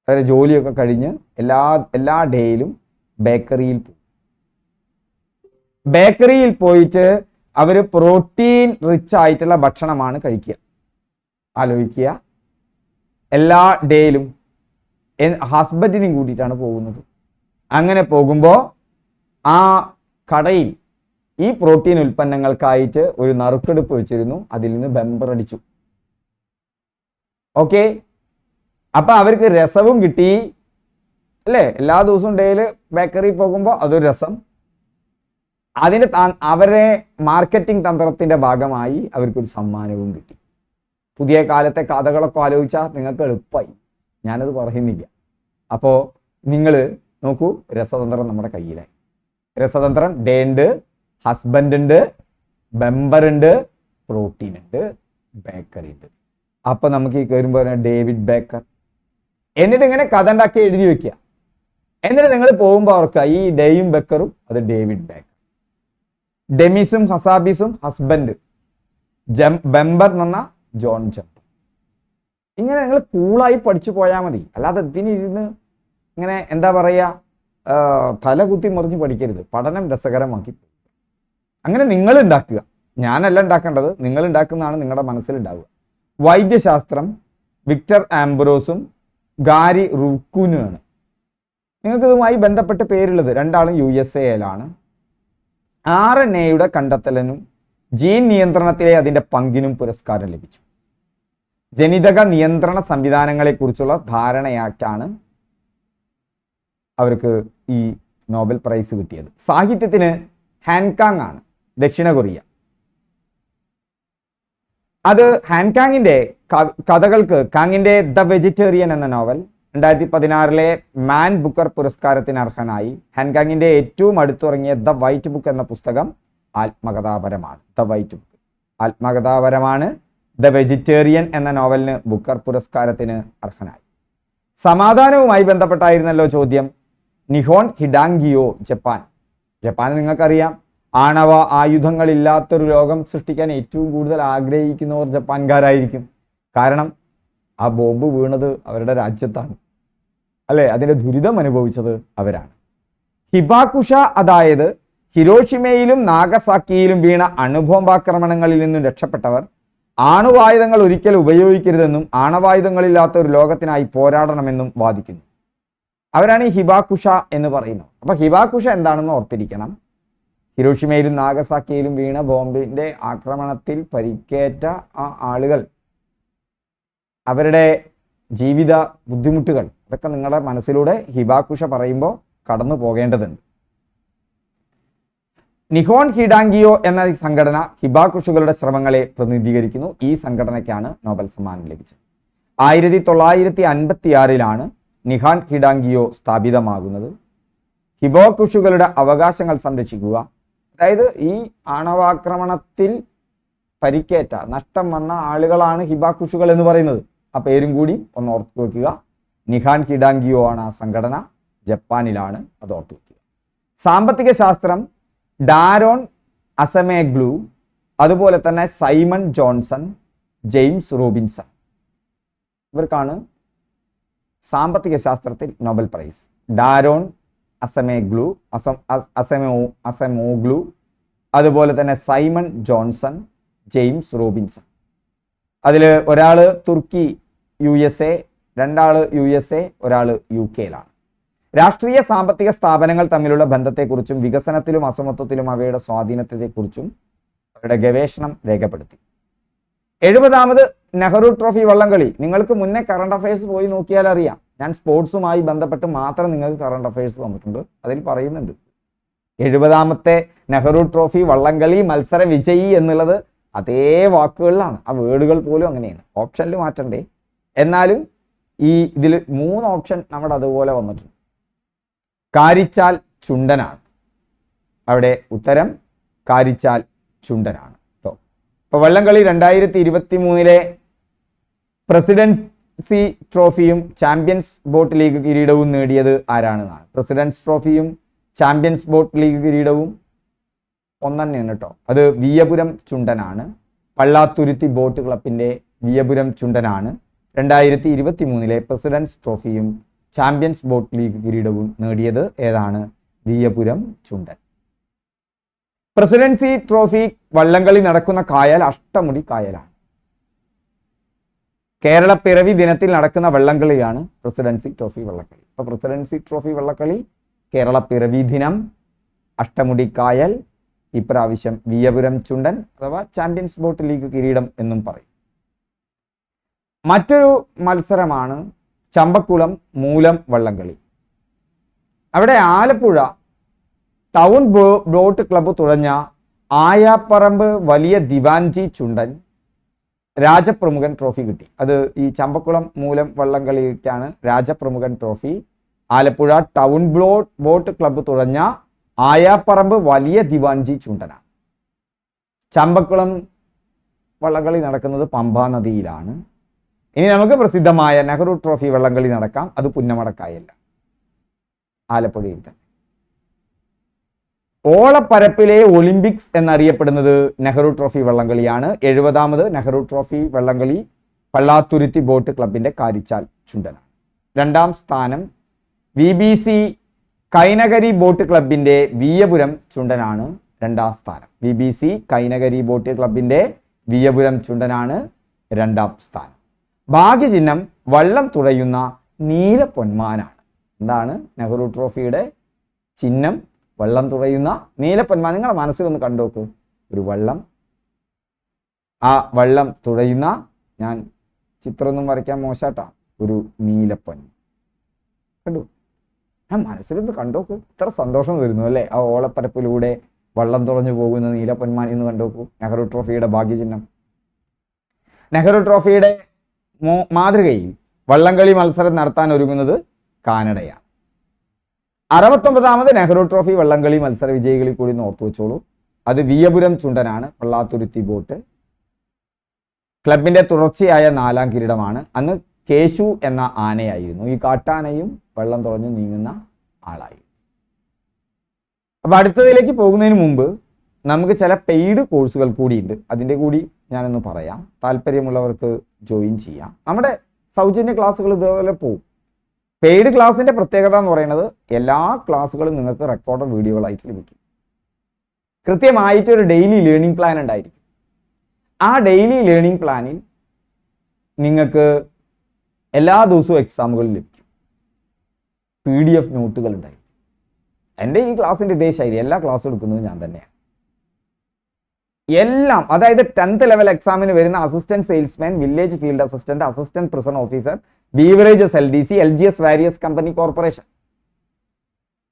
അവരെ ജോലിയൊക്കെ കഴിഞ്ഞ് എല്ലാ ഡേയിലും ബേക്കറിയിൽ പോയിട്ട് അവർ പ്രോട്ടീൻ റിച്ച് ആയിട്ടുള്ള ഭക്ഷണമാണ് കഴിക്കുക. ആലോചിക്കുക, എല്ലാ ഡേയിലും ഹസ്ബൻഡിനെയും കൂട്ടിയിട്ടാണ് പോകുന്നത്. അങ്ങനെ പോകുമ്പോൾ ആ കടയിൽ ഈ പ്രോട്ടീൻ ഉൽപ്പന്നങ്ങൾക്കായിട്ട് ഒരു നറുക്കെടുപ്പ് വെച്ചിരുന്നു. അതിൽ നിന്ന് ബമ്പർ അടിച്ചു. ഓക്കെ, അപ്പൊ അവർക്ക് രസവും കിട്ടി അല്ലേ? എല്ലാ ദിവസവും ഡേയിൽ ബേക്കറി പോകുമ്പോൾ അതൊരു രസം. അവരെ മാർക്കറ്റിംഗ് തന്ത്രത്തിന്റെ ഭാഗമായി അവർക്കൊരു സമ്മാനവും കിട്ടി. പുതിയ കാലത്തെ കഥകളൊക്കെ ആലോചിച്ചാൽ നിങ്ങൾക്ക് എളുപ്പമായി, ഞാനത് പറയുന്നില്ല. അപ്പോൾ നിങ്ങൾ നോക്കൂ, രസതന്ത്രം നമ്മുടെ കയ്യിലായി. രസതന്ത്രം ഡേ ഉണ്ട്, ഹസ്ബൻഡ് ഉണ്ട്, ബമ്പർ ഉണ്ട്, പ്രോട്ടീൻ ഉണ്ട്, ബേക്കറി ഉണ്ട്. അപ്പൊ നമുക്ക് ഈ കയറുമ്പോൾ ഡേവിഡ് ബേക്കർ. എന്നിട്ട് ഇങ്ങനെ കഥ ഉണ്ടാക്കി എഴുതി വെക്കുക. എന്നിട്ട് നിങ്ങൾ പോകുമ്പോൾ ഓർക്കുക, ഈ ഡേയും ബേക്കറും അത് ഡേവിഡ് ബേക്കർ, ഡെമിസും ഹസാബിസും ഹസ്ബൻഡ്, ബമ്പർ എന്ന് പറഞ്ഞാൽ ജോൺ ജമ്പർ. ഇങ്ങനെ നിങ്ങൾ കൂളായി പഠിച്ചു പോയാൽ മതി. അല്ലാതെ ഇതിനിരുന്ന് ഇങ്ങനെ എന്താ പറയുക, തല കുത്തി മറിഞ്ഞ് പഠിക്കരുത്. പഠനം രസകരമാക്കി. അങ്ങനെ നിങ്ങൾ ഉണ്ടാക്കുക, ഞാനല്ല ഉണ്ടാക്കേണ്ടത്, നിങ്ങൾ ഉണ്ടാക്കുന്നതാണ് നിങ്ങളുടെ മനസ്സിലുണ്ടാവുക. വൈദ്യശാസ്ത്രം വിക്ടർ ആംബ്രോസും ഗാരി റുക്കുനുമാണ്. നിങ്ങൾക്ക് ഇതുമായി ബന്ധപ്പെട്ട് പേരുള്ളത്. രണ്ടാളും USA-യിലാണ്. RNA-യുടെ കണ്ടെത്തലിനും ജീൻ നിയന്ത്രണത്തിലെ അതിൻ്റെ പങ്കിനും പുരസ്കാരം ലഭിച്ചു. ജനിതക നിയന്ത്രണ സംവിധാനങ്ങളെക്കുറിച്ചുള്ള ധാരണയാക്കാണ് അവർക്ക് ഈ നോബൽ പ്രൈസ് കിട്ടിയത്. സാഹിത്യത്തിന് ഹാൻകാങ് ആണ്, ദക്ഷിണ കൊറിയ. അത് ഹാൻകാങ്ങിന്റെ കഥകൾക്ക്, കാങ്ങിന്റെ ദ വെജിറ്റേറിയൻ എന്ന നോവൽ 2016 മാൻ ബുക്കർ പുരസ്കാരത്തിന് അർഹനായി. ഹാൻകാങ്ങിന്റെ ഏറ്റവും അടുത്തിറങ്ങിയ ദ വൈറ്റ് ബുക്ക് എന്ന പുസ്തകം ആത്മകഥാപരമാണ്. ദ വൈറ്റ് ബുക്ക് ആത്മകഥാപരമാണ്. ദ വെജിറ്റേറിയൻ എന്ന നോവലിന് ബുക്കർ പുരസ്കാരത്തിന് അർഹനായി. സമാധാനവുമായി ബന്ധപ്പെട്ടായിരുന്നല്ലോ ചോദ്യം. Nihon ഹിഡാങ്കിയോ, Japan. ജപ്പാൻ നിങ്ങൾക്കറിയാം, ആണവ ആയുധങ്ങളില്ലാത്തൊരു ലോകം സൃഷ്ടിക്കാൻ ഏറ്റവും കൂടുതൽ ആഗ്രഹിക്കുന്നവർ ജപ്പാൻകാരായിരിക്കും. കാരണം ആ ബോംബ് വീണത് അവരുടെ രാജ്യത്താണ്, അല്ലെ? അതിന്റെ ദുരിതം അനുഭവിച്ചത് അവരാണ്. ഹിബാകുഷ, അതായത് ഹിരോഷിമയിലും നാഗസാക്കിയിലും വീണ അണുബോംബാക്രമണങ്ങളിൽ നിന്നും രക്ഷപ്പെട്ടവർ ആണവായുധങ്ങൾ ഒരിക്കൽ ഉപയോഗിക്കരുതെന്നും ആണവായുധങ്ങളില്ലാത്ത ഒരു ലോകത്തിനായി പോരാടണമെന്നും വാദിക്കുന്നു. അവരാണ് ഈ ഹിബാകുഷ എന്ന് പറയുന്നത്. അപ്പൊ ഹിബാകുഷ എന്താണെന്ന് ഓർത്തിരിക്കണം. ഹിരോഷിമയിലും നാഗസാക്കിയിലും വീണ ബോംബിന്റെ ആക്രമണത്തിൽ പരിക്കേറ്റ ആ ആളുകൾ, അവരുടെ ജീവിത ബുദ്ധിമുട്ടുകൾ, അതൊക്കെ നിങ്ങളുടെ മനസ്സിലൂടെ ഹിബാകുഷ പറയുമ്പോൾ കടന്നു പോകേണ്ടതുണ്ട്. നിഹോൺ ഹിഡാങ്കിയോ എന്ന സംഘടന ഹിബാകുഷുകളുടെ ശ്രമങ്ങളെ പ്രതിനിധീകരിക്കുന്നു. ഈ സംഘടനയ്ക്കാണ് നോബൽ സമ്മാനം ലഭിച്ചത്. 1956 നിഹാൻ ഹിഡാങ്കിയോ സ്ഥാപിതമാകുന്നത്. ഹിബാകുഷുകളുടെ അവകാശങ്ങൾ സംരക്ഷിക്കുക, അതായത് ഈ ആണവാക്രമണത്തിൽ പരിക്കേറ്റ, നഷ്ടം വന്ന ആളുകളാണ് ഹിബാകുഷുകൾ എന്ന് പറയുന്നത്. ആ പേരും കൂടി ഒന്ന് ഓർത്തു വയ്ക്കുക. നിഹാൻ ഹിഡാങ്കിയോ ആണ് ആ സംഘടന, ജപ്പാനിലാണ്, അത് ഓർത്തു വയ്ക്കുക. സാമ്പത്തിക ശാസ്ത്രം ഡാരോൺ അസമേഗ്ലു, അതുപോലെ തന്നെ സൈമൺ ജോൺസൺ, ജെയിംസ് റോബിൻസൺ, ഇവർക്കാണ് സാമ്പത്തിക ശാസ്ത്രത്തിൽ നോബൽ പ്രൈസ്. ഡാരോൺ അസമോഗ്ലു, അതുപോലെ തന്നെ സൈമൺ ജോൺസൺ, ജെയിംസ് റോബിൻസൺ. അതിൽ ഒരാൾ തുർക്കി USA, 2 USA, ഒരാൾ UK-യിലാണ്. രാഷ്ട്രീയ സാമ്പത്തിക സ്ഥാപനങ്ങൾ തമ്മിലുള്ള ബന്ധത്തെക്കുറിച്ചും വികസനത്തിലും അസമത്വത്തിലും അവയുടെ സ്വാധീനത്തെക്കുറിച്ചും അവരുടെ ഗവേഷണം രേഖപ്പെടുത്തി. 70ാമത് നെഹ്റു ട്രോഫി വള്ളംകളി. നിങ്ങൾക്ക് മുന്നേ കറണ്ട് അഫയേഴ്സ് പോയി നോക്കിയാൽ അറിയാം. ഞാൻ സ്പോർട്സുമായി ബന്ധപ്പെട്ട് മാത്രം നിങ്ങൾക്ക് കറണ്ട് അഫയേഴ്സ് തന്നിട്ടുണ്ട്. അതിൽ പറയുന്നുണ്ട് 70ാമത്തെ നെഹ്റു ട്രോഫി വള്ളംകളി മത്സര വിജയി എന്നുള്ളത് അതേ വാക്കുകളിലാണ്. ആ വേർഡുകൾ പോലും അങ്ങനെയാണ്. ഓപ്ഷനിൽ മാറ്റണ്ടേ. എന്നാലും ഇതിൽ 3 ഓപ്ഷൻ നമ്മുടെ അതുപോലെ വന്നിട്ടുണ്ട്. കാരിച്ചാൽ ചുണ്ടനാണ്. അവിടെ ഉത്തരം കാരിച്ചാൽ ചുണ്ടനാണ് കേട്ടോ. അപ്പോൾ വള്ളംകളി 2023 പ്രസിഡൻസി ട്രോഫിയും ചാമ്പ്യൻസ് ബോട്ട് ലീഗ് കിരീടവും നേടിയത് ആരാണെന്നാണ്. പ്രസിഡൻസ് ട്രോഫിയും ചാമ്പ്യൻസ് ബോട്ട് ലീഗ് കിരീടവും ഒന്നെന്നെയാണ് കേട്ടോ. അത് വിയപുരം ചുണ്ടനാണ്. പള്ളാത്തുരുത്തി ബോട്ട് ക്ലബിൻ്റെ വിയപുരം ചുണ്ടനാണ് 2023 പ്രസിഡൻസ് ട്രോഫിയും ചാമ്പ്യൻസ് ബോട്ട് ലീഗ് കിരീടവും നേടിയത്. ഏതാണ്? വിയപുരം ചുണ്ടൻ. പ്രസിഡൻസി ട്രോഫി വള്ളംകളി നടക്കുന്ന കായൽ അഷ്ടമുടി കായലാണ്. കേരള പിറവി ദിനത്തിൽ നടക്കുന്ന വള്ളംകളിയാണ് പ്രസിഡൻസി ട്രോഫി വള്ളംകളി. അപ്പൊ പ്രസിഡൻസി ട്രോഫി വള്ളംകളി, കേരള പിറവി ദിനം, അഷ്ടമുടി കായൽ, ഇപ്രാവശ്യം വിയപുരം ചുണ്ടൻ അഥവാ ചാമ്പ്യൻസ് ബോട്ട് ലീഗ് കിരീടം എന്നും പറയും. മറ്റൊരു മത്സരമാണ് ചമ്പക്കുളം മൂലം വള്ളംകളി. അവിടെ ആലപ്പുഴ ടൗൺ ബോട്ട് ക്ലബ്ബ് തുഴഞ്ഞ ആയാപ്പറമ്പ് വലിയ ദിവാൻജി ചുണ്ടൻ രാജപ്രമുഖൻ ട്രോഫി കിട്ടി. അത് ഈ ചമ്പക്കുളം മൂലം വള്ളംകളിക്കാണ് Rajapramukhan trophy. Alappuzha town boat club തുഴഞ്ഞ ആയാപ്പറമ്പ് വലിയ ദിവാൻജി ചുണ്ടനാണ്. ചമ്പക്കുളം വള്ളംകളി നടക്കുന്നത് പമ്പാ നദിയിലാണ്. ഇനി നമുക്ക് പ്രസിദ്ധമായ നെഹ്റു ട്രോഫി വള്ളംകളി നടക്കാം. അത് പുന്നമടക്കായല്ല, ആലപ്പുഴയിൽ തന്നെ. ഓളപ്പരപ്പിലെ ഒളിമ്പിക്സ് എന്നറിയപ്പെടുന്നത് നെഹ്റു ട്രോഫി വള്ളംകളിയാണ്. 70ാമത് നെഹ്റു ട്രോഫി വള്ളംകളി പള്ളാത്തുരുത്തി ബോട്ട് ക്ലബിന്റെ കാരിച്ചാൽ ചുണ്ടനാണ്. 2ാം സ്ഥാനം VBC കൈനകരി ബോട്ട് ക്ലബിന്റെ വിയപുരം ചുണ്ടനാണ്. 2ാം സ്ഥാനം VBC കൈനകരി ബോട്ട് ക്ലബിന്റെ വിയപുരം ചുണ്ടനാണ് 2ാം സ്ഥാനം. ഭാഗ്യചിഹ്നം വള്ളം തുഴയുന്ന നീല പൊന്മാനാണ്. എന്താണ് നെഹ്റു ട്രോഫിയുടെ ചിഹ്നം? വള്ളം തുഴയുന്ന നീല പൊന്മാൻ. നിങ്ങളുടെ മനസ്സിലൊന്ന് കണ്ടുനോക്ക്. ഒരു വള്ളം, ആ വള്ളം തുഴയുന്ന, ഞാൻ ചിത്രമൊന്നും വരയ്ക്കാൻ മോശാട്ടാ, ഒരു നീലപ്പൊന്മാൻ കണ്ടു. ഞാൻ മനസ്സിലൊന്ന് കണ്ടുനോക്കൂ. ഇത്ര സന്തോഷം വരുന്നു അല്ലേ? ആ ഓളപ്പരപ്പിലൂടെ വള്ളം തുഴഞ്ഞു പോകുന്ന നീലപ്പൊന്മാൻ എന്ന് കണ്ടുനോക്കൂ. നെഹ്റു ട്രോഫിയുടെ ഭാഗ്യചിഹ്നം. നെഹ്റു ട്രോഫിയുടെ മാതൃകയിൽ വള്ളംകളി മത്സരം നടത്താൻ ഒരുങ്ങുന്നത് കാനഡയാണ്. 69ാമത് നെഹ്റു ട്രോഫി വള്ളംകളി മത്സര വിജയികളിൽ കൂടി ഓർത്തു വെച്ചോളൂ. അത് വിയപുരം ചുണ്ടനാണ്. പള്ളാത്തുരുത്തി ബോട്ട് ക്ലബിന്റെ തുടർച്ചയായ 4ാം കിരീടമാണ്. അന്ന് കേശു എന്ന ആനയായിരുന്നു. ഈ കാട്ടാനയും വെള്ളം തുറഞ്ഞു നീങ്ങുന്ന ആളായി. അപ്പൊ അടുത്തതിലേക്ക് പോകുന്നതിന് മുമ്പ് നമുക്ക് ചില പെയ്ഡ് കോഴ്സുകൾ കൂടിയുണ്ട്. അതിൻ്റെ കൂടി ഞാനൊന്ന് പറയാം. താല്പര്യമുള്ളവർക്ക് ജോയിൻ ചെയ്യാം. നമ്മുടെ സൗജന്യ ക്ലാസ്സുകൾ ഇതേപോലെ പോകും. പെയ്ഡ് ക്ലാസ്സിന്റെ പ്രത്യേകത എന്ന് പറയുന്നത് എല്ലാ ക്ലാസ്സുകളും നിങ്ങൾക്ക് റെക്കോർഡ് വീഡിയോകളായിട്ട് ലഭിക്കും. കൃത്യമായിട്ട് ഒരു ഡെയിലി ലേണിംഗ് പ്ലാൻ ഉണ്ടായിരിക്കും. ആ ഡെയിലി ലേണിംഗ് പ്ലാനിൽ നിങ്ങൾക്ക് എല്ലാ ദിവസവും എക്സാമുകളിൽ ലഭിക്കും. PDF നോട്ടുകൾ ഉണ്ടായിരിക്കും. എൻ്റെ ഈ ക്ലാസ്സിൻ്റെ ഇതേ ശൈലി, എല്ലാ ക്ലാസ്സും എടുക്കുന്നത് ഞാൻ തന്നെയാണ്. എല്ലാം, അതായത് 10th ലെവൽ എക്സാമിന് വരുന്ന assistant salesman, village field assistant, assistant prison officer, beverages LDC, LGS various company corporation,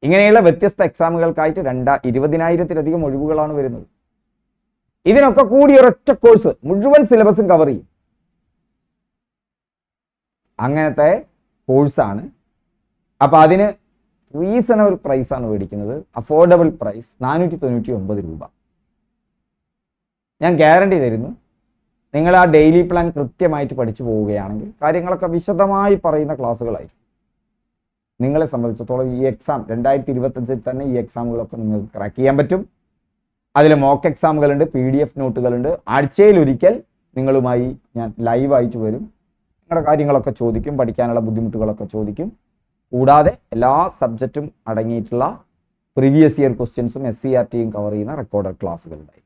ഇങ്ങനെയുള്ള വ്യത്യസ്ത എക്സാമുകൾക്കായിട്ട് 20,000-ലധികം ഒഴിവുകളാണ് വരുന്നത്. ഇതിനൊക്കെ കൂടി ഒരൊറ്റ കോഴ്സ് മുഴുവൻ സിലബസും കവർ ചെയ്യും. അങ്ങനത്തെ കോഴ്സാണ്. അപ്പോൾ അതിന് റീസണബിൾ പ്രൈസാണ് മേടിക്കുന്നത്. അഫോർഡബിൾ പ്രൈസ് 499 രൂപ. ഞാൻ ഗ്യാരണ്ടി തരുന്നു, നിങ്ങൾ ആ ഡെയിലി പ്ലാൻ കൃത്യമായിട്ട് പഠിച്ചു പോവുകയാണെങ്കിൽ കാര്യങ്ങളൊക്കെ വിശദമായി പറയുന്ന ക്ലാസ്സുകളായിരിക്കും. നിങ്ങളെ സംബന്ധിച്ചിടത്തോളം ഈ എക്സാം 2025 തന്നെ ഈ എക്സാമുകളൊക്കെ നിങ്ങൾക്ക് ക്രാക്ക് ചെയ്യാൻ പറ്റും. അതിൽ മോക്ക് എക്സാമുകളുണ്ട്, PDF നോട്ടുകളുണ്ട്. ആഴ്ചയിലൊരിക്കൽ നിങ്ങളുമായി ഞാൻ ലൈവായിട്ട് വരും. നിങ്ങളുടെ കാര്യങ്ങളൊക്കെ ചോദിക്കും, പഠിക്കാനുള്ള ബുദ്ധിമുട്ടുകളൊക്കെ ചോദിക്കും. കൂടാതെ എല്ലാ സബ്ജക്റ്റും അടങ്ങിയിട്ടുള്ള പ്രീവിയസ് ഇയർ ക്വസ്റ്റ്യൻസും SCRTയും കവർ ചെയ്യുന്ന റെക്കോർഡഡ് ക്ലാസ്സുകൾ ഉണ്ടായി.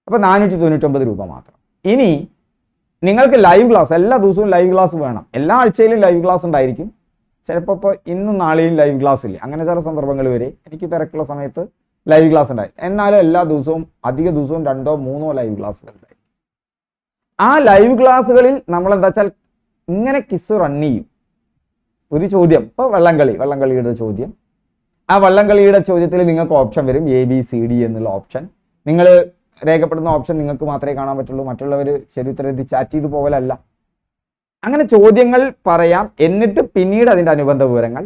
അപ്പോൾ 499 രൂപ മാത്രം. ഇനി നിങ്ങൾക്ക് ലൈവ് ക്ലാസ്, എല്ലാ ദിവസവും ലൈവ് ക്ലാസ് വേണം, എല്ലാ ആഴ്ചയിലും ലൈവ് ക്ലാസ് ഉണ്ടായിരിക്കും. ചിലപ്പോൾ ഇപ്പോൾ ഇന്നും നാളെയും ലൈവ് ക്ലാസ് ഇല്ല, അങ്ങനെ ചില സന്ദർഭങ്ങൾ വരെ എനിക്ക് തിരക്കുള്ള സമയത്ത് ലൈവ് ക്ലാസ് ഉണ്ടായി. എന്നാലും എല്ലാ ദിവസവും അധിക ദിവസവും 2 or 3 ലൈവ് ക്ലാസ്സുകൾ ഉണ്ടായി. ആ ലൈവ് ക്ലാസ്സുകളിൽ നമ്മൾ എന്താ വെച്ചാൽ ഇങ്ങനെ കിസ് റൺ ചെയ്യും. ഒരു ചോദ്യം, ഇപ്പോൾ വള്ളംകളിയുടെ ചോദ്യം, ആ വള്ളംകളിയുടെ ചോദ്യത്തിൽ നിങ്ങൾക്ക് ഓപ്ഷൻ വരും ABCD എന്നുള്ള ഓപ്ഷൻ. നിങ്ങൾ രേഖപ്പെടുന്ന ഓപ്ഷൻ നിങ്ങൾക്ക് മാത്രമേ കാണാൻ പറ്റുള്ളൂ, മറ്റുള്ളവർ ശരി ഉത്തരം ചാറ്റ് ചെയ്ത് പോകലല്ല. അങ്ങനെ ചോദ്യങ്ങൾ പറയാം, എന്നിട്ട് പിന്നീട് അതിൻ്റെ അനുബന്ധ വിവരങ്ങൾ,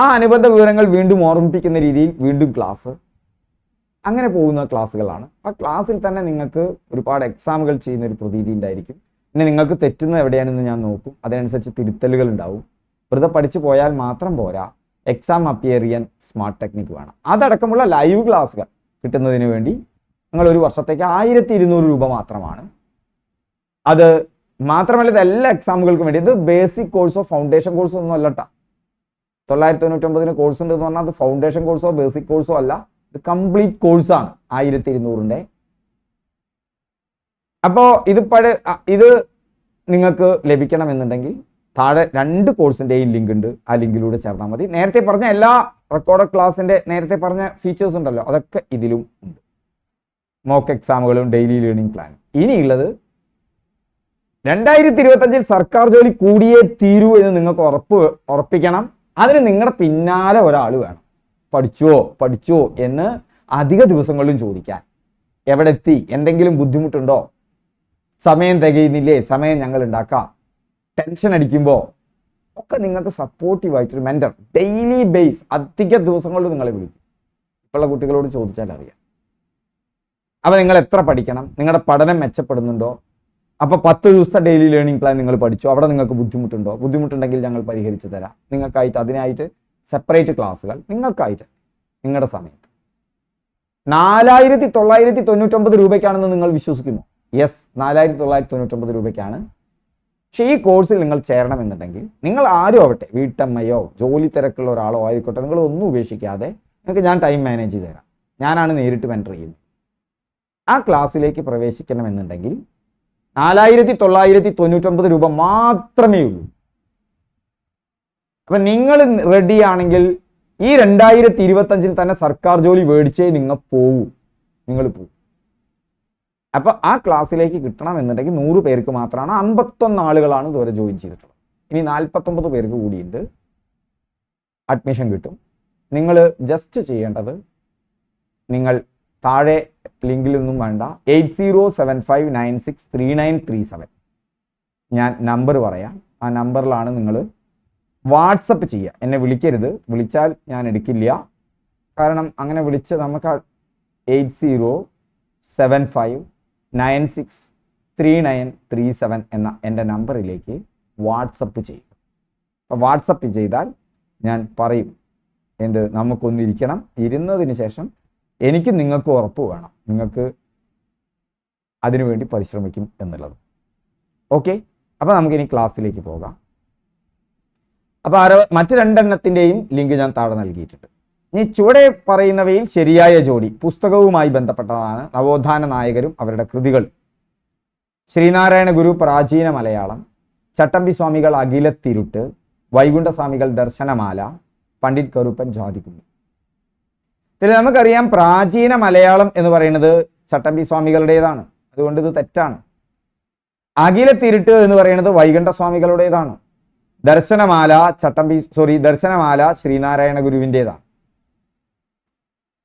ആ അനുബന്ധ വിവരങ്ങൾ വീണ്ടും ഓർമ്മിപ്പിക്കുന്ന രീതിയിൽ വീണ്ടും ക്ലാസ്, അങ്ങനെ പോകുന്ന ക്ലാസ്സുകളാണ്. ആ ക്ലാസ്സിൽ തന്നെ നിങ്ങൾക്ക് ഒരുപാട് എക്സാമുകൾ ചെയ്യുന്ന ഒരു പ്രതീതി ഉണ്ടായിരിക്കും. പിന്നെ നിങ്ങൾക്ക് തെറ്റുന്നത് എവിടെയാണെന്ന് ഞാൻ നോക്കും, അതിനനുസരിച്ച് തിരുത്തലുകൾ ഉണ്ടാവും. വെറുതെ പഠിച്ചു പോയാൽ മാത്രം പോരാ, എക്സാം അപ്പിയർ ചെയ്യാൻ സ്മാർട്ട് ടെക്നിക്ക് വേണം. അതടക്കമുള്ള ലൈവ് ക്ലാസ്സുകൾ കിട്ടുന്നതിന് വേണ്ടി നിങ്ങൾ ഒരു വർഷത്തേക്ക് 1200 രൂപ മാത്രമാണ്. അത് മാത്രമല്ല ഇത് എല്ലാ എക്സാമുകൾക്കും വേണ്ടി, ഇത് ബേസിക് കോഴ്സോ ഫൗണ്ടേഷൻ കോഴ്സോ ഒന്നും അല്ലട്ടാ. 999 കോഴ്സ് ഉണ്ട് എന്ന് പറഞ്ഞാൽ അത് ഫൗണ്ടേഷൻ കോഴ്സോ ബേസിക് കോഴ്സോ അല്ല, ഇത് കംപ്ലീറ്റ് കോഴ്സാണ് 1200-ന്റെ. അപ്പോൾ ഇത് നിങ്ങൾക്ക് ലഭിക്കണമെന്നുണ്ടെങ്കിൽ താഴെ 2 കോഴ്സിൻ്റെയും ലിങ്ക് ഉണ്ട്, ആ ലിങ്കിലൂടെ ചേർന്നാൽ മതി. നേരത്തെ പറഞ്ഞ എല്ലാ റെക്കോർഡഡ് ക്ലാസ്സിൻ്റെ നേരത്തെ പറഞ്ഞ ഫീച്ചേഴ്സ് ഉണ്ടല്ലോ, അതൊക്കെ ഇതിലും ഉണ്ട്. മോക്ക് എക്സാമുകളും ഡെയിലി ലേണിംഗ് പ്ലാനും. ഇനിയുള്ളത് 2025 സർക്കാർ ജോലി കൂടിയേ തീരൂ എന്ന് നിങ്ങൾക്ക് ഉറപ്പിക്കണം. അതിന് നിങ്ങളുടെ പിന്നാലെ ഒരാൾ വേണം. പഠിച്ചോ എന്ന് അധിക ദിവസങ്ങളിലും ചോദിക്കാൻ. എവിടെ എത്തി, എന്തെങ്കിലും ബുദ്ധിമുട്ടുണ്ടോ, സമയം തികയുന്നില്ലേ, സമയം ഞങ്ങൾ ഉണ്ടാക്കാം, ടെൻഷൻ അടിക്കുമ്പോൾ ഒക്കെ നിങ്ങൾക്ക് സപ്പോർട്ടീവായിട്ടൊരു മെൻറ്റർ ഡെയിലി ബേസ് അധിക ദിവസങ്ങളിൽ നിങ്ങളെ വിളിക്കും. ഇപ്പോഴുള്ള കുട്ടികളോട് ചോദിച്ചാൽ അറിയാം. അപ്പോൾ നിങ്ങൾ എത്ര പഠിക്കണം, നിങ്ങളുടെ പഠനം മെച്ചപ്പെടുന്നുണ്ടോ, അപ്പോൾ 10 ദിവസത്തെ ഡെയിലി ലേണിംഗ് പ്ലാൻ നിങ്ങൾ പഠിച്ചു, അവിടെ നിങ്ങൾക്ക് ബുദ്ധിമുട്ടുണ്ടെങ്കിൽ ഞങ്ങൾ പരിഹരിച്ചു തരാം. നിങ്ങൾക്കായിട്ട് അതിനായിട്ട് സെപ്പറേറ്റ് ക്ലാസ്സുകൾ നിങ്ങൾക്കായിട്ട് നിങ്ങളുടെ സമയത്ത്. 4999 രൂപയ്ക്കാണെന്ന് നിങ്ങൾ വിശ്വസിക്കുന്നു? യെസ്, 4999 രൂപയ്ക്കാണ്. പക്ഷേ ഈ കോഴ്സിൽ നിങ്ങൾ ചേരണമെന്നുണ്ടെങ്കിൽ നിങ്ങൾ ആരും ആവട്ടെ, വീട്ടമ്മയോ ജോലി തിരക്കുള്ള ഒരാളോ ആയിക്കോട്ടെ, നിങ്ങൾ ഒന്നും ഉപേക്ഷിക്കാതെ നിങ്ങൾക്ക് ഞാൻ ടൈം മാനേജ് ചെയ്ത് തരാം. ഞാനാണ് നേരിട്ട് മെൻറ്റർ ചെയ്യുന്നത്. ആ ക്ലാസ്സിലേക്ക് പ്രവേശിക്കണമെന്നുണ്ടെങ്കിൽ 4999 രൂപ മാത്രമേ ഉള്ളൂ. അപ്പം നിങ്ങൾ റെഡി ആണെങ്കിൽ ഈ 2025 തന്നെ സർക്കാർ ജോലി മേടിച്ചേ നിങ്ങൾ പോകും. അപ്പോൾ ആ ക്ലാസ്സിലേക്ക് കിട്ടണമെന്നുണ്ടെങ്കിൽ 100 പേർക്ക് മാത്രമാണ്. 51 ആളുകളാണ് ഇതുവരെ ജോയിൻ ചെയ്തിട്ടുള്ളത്. ഇനി 49 പേർക്ക് കൂടിയുണ്ട് അഡ്മിഷൻ കിട്ടും. നിങ്ങൾ ജസ്റ്റ് ചെയ്യേണ്ടത്, നിങ്ങൾ താഴെ ലിങ്കിലൊന്നും വേണ്ട, 8075963937 ഞാൻ നമ്പർ പറയാം. ആ നമ്പറിലാണ് നിങ്ങൾ വാട്സപ്പ് ചെയ്യുക. എന്നെ വിളിക്കരുത്, വിളിച്ചാൽ ഞാൻ എടുക്കില്ല. കാരണം അങ്ങനെ വിളിച്ച് നമുക്ക് 8075963937 എന്ന എൻ്റെ നമ്പറിലേക്ക് വാട്സപ്പ് ചെയ്യും. അപ്പോൾ വാട്സപ്പ് ചെയ്താൽ ഞാൻ പറയും നമുക്കൊന്നിരിക്കണം. ഇരുന്നതിന് ശേഷം എനിക്ക് നിങ്ങൾക്ക് ഉറപ്പ് വേണം, നിങ്ങൾക്ക് അതിനുവേണ്ടി പരിശ്രമിക്കും എന്നുള്ളത്. ഓക്കെ, അപ്പോൾ നമുക്കിനി ക്ലാസ്സിലേക്ക് പോകാം. അപ്പോൾ മറ്റ് 2 എണ്ണത്തിൻ്റെയും ലിങ്ക് ഞാൻ താഴെ നൽകിയിട്ടുണ്ട്. ഇനി ചുവടെ പറയുന്നവയിൽ ശരിയായ ജോഡി പുസ്തകവുമായി ബന്ധപ്പെട്ടതാണ്. നവോത്ഥാന നായകരും അവരുടെ കൃതികൾ. ശ്രീനാരായണ ഗുരു പ്രാചീന മലയാളം, ചട്ടമ്പി സ്വാമികൾ അഖിലത്തിരുട്ട്, വൈകുണ്ഠസ്വാമികൾ ദർശനമാല, പണ്ഡിറ്റ് കറുപ്പൻ ജാതികുമ്മി. ഇതിൽ നമുക്കറിയാം പ്രാചീന മലയാളം എന്ന് പറയുന്നത് ചട്ടമ്പി സ്വാമികളുടേതാണ്, അതുകൊണ്ട് ഇത് തെറ്റാണ്. അഖിലത്തിരുട്ട് എന്ന് പറയുന്നത് വൈകുണ്ഠസ്വാമികളുടേതാണ്. ദർശനമാല ശ്രീനാരായണ ഗുരുവിൻ്റെതാണ്.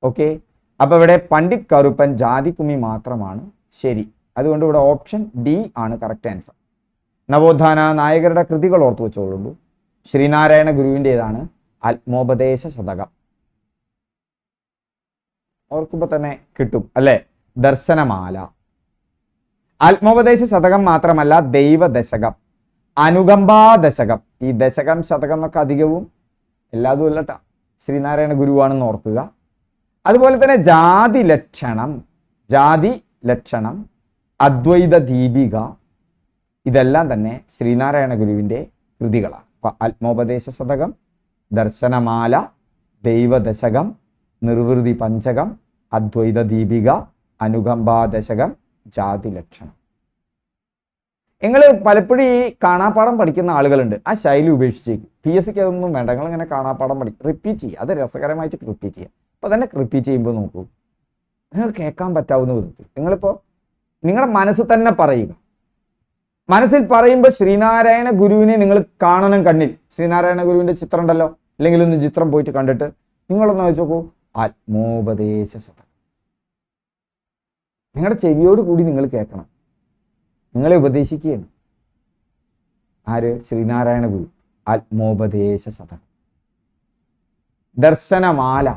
ഓക്കെ, അപ്പൊ ഇവിടെ പണ്ഡിറ്റ് കറുപ്പൻ ജാതികുമ്മി മാത്രമാണ് ശരി. അതുകൊണ്ട് ഇവിടെ ഓപ്ഷൻ ഡി ആണ് കറക്റ്റ് ആൻസർ. നവോത്ഥാന നായകരുടെ കൃതികൾ ഓർത്തു വെച്ചോളൂ. ശ്രീനാരായണ ഗുരുവിൻ്റെതാണ് ആത്മോപദേശ ശതകം. ഓർക്കുമ്പോൾ തന്നെ കിട്ടും അല്ലേ? ദർശനമാല. ആത്മോപദേശ ശതകം മാത്രമല്ല, ദൈവദശകം, അനുകമ്പാ ദശകം. ഈ ദശകം ശതകം എന്നൊക്കെ അധികവും എല്ലാതും അല്ലട്ട, ശ്രീനാരായണ ഗുരുവാണെന്ന് ഓർക്കുക. അതുപോലെ തന്നെ ജാതി ലക്ഷണം, അദ്വൈത ദീപിക, ഇതെല്ലാം തന്നെ ശ്രീനാരായണ ഗുരുവിൻ്റെ കൃതികളാണ്. ആത്മോപദേശ ശതകം, ദർശനമാല, ദൈവദശകം, നിർവൃതി പഞ്ചകം, അദ്വൈത ദീപിക, അനുകമ്പാദശകം, ജാതിലക്ഷണം. നിങ്ങൾ പലപ്പോഴും ഈ കാണാപ്പാടം പഠിക്കുന്ന ആളുകളുണ്ട്, ആ ശൈലി ഉപേക്ഷിച്ചേക്കും. PSCക്ക് അതൊന്നും വേണ്ട, നിങ്ങൾ ഇങ്ങനെ കാണാപ്പാടം റിപ്പീറ്റ് ചെയ്യുക, അത് രസകരമായിട്ട് റിപ്പീറ്റ് ചെയ്യുക. അപ്പോൾ തന്നെ റിപ്പീറ്റ് ചെയ്യുമ്പോൾ നോക്കൂ, നിങ്ങൾക്ക് കേൾക്കാൻ പറ്റാവുന്ന വിധത്തിൽ നിങ്ങളിപ്പോൾ നിങ്ങളുടെ മനസ്സിൽ തന്നെ പറയുക. മനസ്സിൽ പറയുമ്പോൾ ശ്രീനാരായണ ഗുരുവിനെ നിങ്ങൾ കാണണം കണ്ണിൽ. ശ്രീനാരായണ ഗുരുവിൻ്റെ ചിത്രം ഉണ്ടല്ലോ, അല്ലെങ്കിൽ ഒന്ന് ചിത്രം പോയിട്ട് കണ്ടിട്ട് നിങ്ങളൊന്ന് വെച്ച് നോക്കൂ, ആത്മോപദേശ ശതകം. നിങ്ങളുടെ ചെവിയോട് കൂടി നിങ്ങൾ കേൾക്കണം. നിങ്ങളെ ഉപദേശിക്കുകയാണ് ആര്? ശ്രീനാരായണ ഗുരു. ആത്മോപദേശ ശതകം. ദർശനമാല,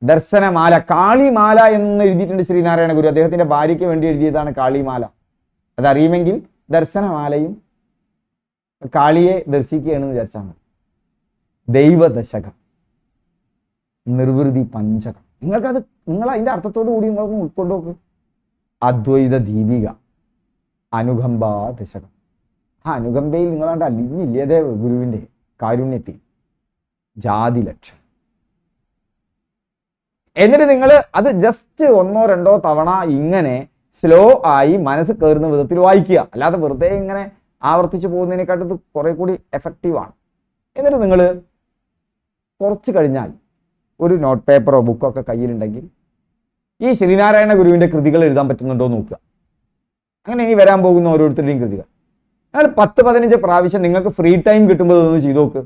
ദർശനമാല, കാളിമാല എന്ന് എഴുതിയിട്ടുണ്ട് ശ്രീനാരായണ ഗുരു. അദ്ദേഹത്തിന്റെ ഭാര്യയ്ക്ക് വേണ്ടി എഴുതിയതാണ് കാളിമാല. അതറിയുമെങ്കിൽ ദർശനമാലയും കാളിയെ ദർശിക്കുകയാണെന്ന് വിചാരിച്ചാൽ മതി. ദൈവദശകം, നിർവൃതി പഞ്ചകം, നിങ്ങൾ അതിന്റെ അർത്ഥത്തോടു കൂടി നിങ്ങളൊന്ന് ഉൾക്കൊണ്ടു നോക്ക്. അദ്വൈത ദീപിക, അനുകമ്പാ ദശകം. ആ അനുകമ്പയിൽ നിങ്ങളാണ്ട് അലിഞ്ഞില്ലേ ഗുരുവിന്റെ കാരുണ്യത്തിൽ. ജാതിലക്ഷണം. എന്നിട്ട് നിങ്ങൾ അത് ജസ്റ്റ് 1-2 തവണ ഇങ്ങനെ സ്ലോ ആയി മനസ്സ് കയറുന്ന വിധത്തിൽ വായിക്കുക. അല്ലാതെ വെറുതെ ഇങ്ങനെ ആവർത്തിച്ച് പോകുന്നതിനെക്കാട്ടും ഇത് കുറെ കൂടി എഫക്റ്റീവാണ്. എന്നിട്ട് നിങ്ങൾ കുറച്ച് കഴിഞ്ഞാൽ ഒരു നോട്ട് പേപ്പറോ ബുക്കോ ഒക്കെ കയ്യിലുണ്ടെങ്കിൽ ഈ ശ്രീനാരായണ ഗുരുവിൻ്റെ കൃതികൾ എഴുതാൻ പറ്റുന്നുണ്ടോ നോക്കുക. അങ്ങനെ ഇനി വരാൻ പോകുന്ന ഓരോരുത്തരുടെയും കൃതികൾ നിങ്ങൾ 10-15 പ്രാവശ്യം നിങ്ങൾക്ക് ഫ്രീ ടൈം കിട്ടുമ്പോൾ ഇതൊന്ന് ചെയ്തു നോക്ക്.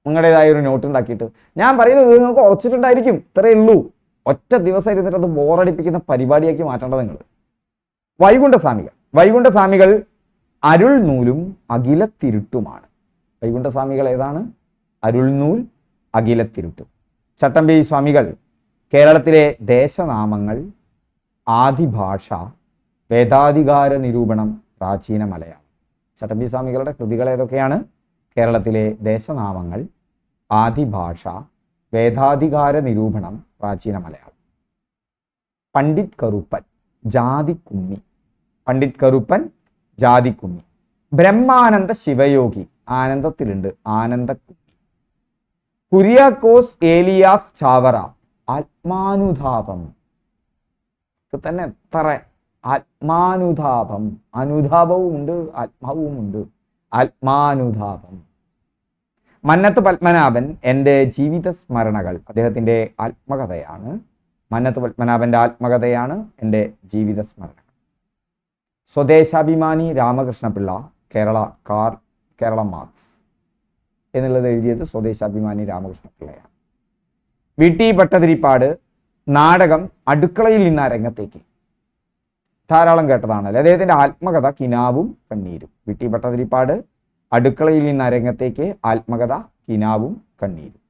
നിങ്ങളുടേതായ ഒരു നോട്ട് ഉണ്ടാക്കിയിട്ട്. ഞാൻ പറയുന്നത് നിങ്ങൾക്ക് ഉറച്ചിട്ടുണ്ടായിരിക്കും, ഇത്രയേ ഉള്ളൂ. ഒറ്റ ദിവസം ഇരുന്നിട്ട് അത് ബോറടിപ്പിക്കുന്ന പരിപാടിയാക്കി മാറ്റേണ്ടത് നിങ്ങൾ. വൈകുണ്ഠസ്വാമികൾ അരുൾ നൂലും അഖിലത്തിരുട്ടുമാണ്. വൈകുണ്ഠസ്വാമികൾ ഏതാണ്? അരുൾനൂൽ, അഖിലത്തിരുട്ടും. ചട്ടമ്പി സ്വാമികൾ കേരളത്തിലെ ദേശനാമങ്ങൾ, ആദിഭാഷ, വേദാധികാര നിരൂപണം, പ്രാചീന മലയാളം. ചട്ടമ്പി സ്വാമികളുടെ കൃതികൾ ഏതൊക്കെയാണ്? കേരളത്തിലെ ദേശനാമങ്ങൾ, ആദിഭാഷ, വേദാധികാര നിരൂപണം, പ്രാചീന മലയാളം. പണ്ഡിറ്റ് കറുപ്പൻ, ജാതിക്കുമ്മി. പണ്ഡിറ്റ് കറുപ്പൻ, ജാതിക്കുമ്മി. ബ്രഹ്മാനന്ദ ശിവയോഗി, ആനന്ദത്തിലുണ്ട്, ആനന്ദക്കുമ്മി. കുര്യാക്കോസ് ഏലിയാസ് ചാവറ, ആത്മാനുതാപം. ഇത് തന്നെ എത്ര ആത്മാനുതാപം. അനുതാപവും ഉണ്ട്, ആത്മാവും ഉണ്ട്. ആത്മാനുതാപം. മന്നത്ത് പത്മനാഭൻ, എൻ്റെ ജീവിത സ്മരണകൾ, അദ്ദേഹത്തിൻ്റെ ആത്മകഥയാണ്. മന്നത്ത് പത്മനാഭൻ്റെ ആത്മകഥയാണ് എൻ്റെ ജീവിത സ്മരണകൾ. സ്വദേശാഭിമാനി രാമകൃഷ്ണപിള്ള, കേരള മാർക്സ് എന്നുള്ളത് എഴുതിയത് സ്വദേശാഭിമാനി രാമകൃഷ്ണപിള്ളയാണ്. VT ഭട്ടതിരിപ്പാട്, നാടകം അടുക്കളയിൽ നിന്ന് രംഗത്തേക്ക്, ധാരാളം കേട്ടതാണല്ലോ. അദ്ദേഹത്തിൻ്റെ ആത്മകഥ കിനാവും കണ്ണീരും. VT ഭട്ടതിരിപ്പാട്, അടുക്കളയിൽ നിന്ന് രംഗത്തേക്ക്, ആത്മകഥ കിനാവും കണ്ണീരും.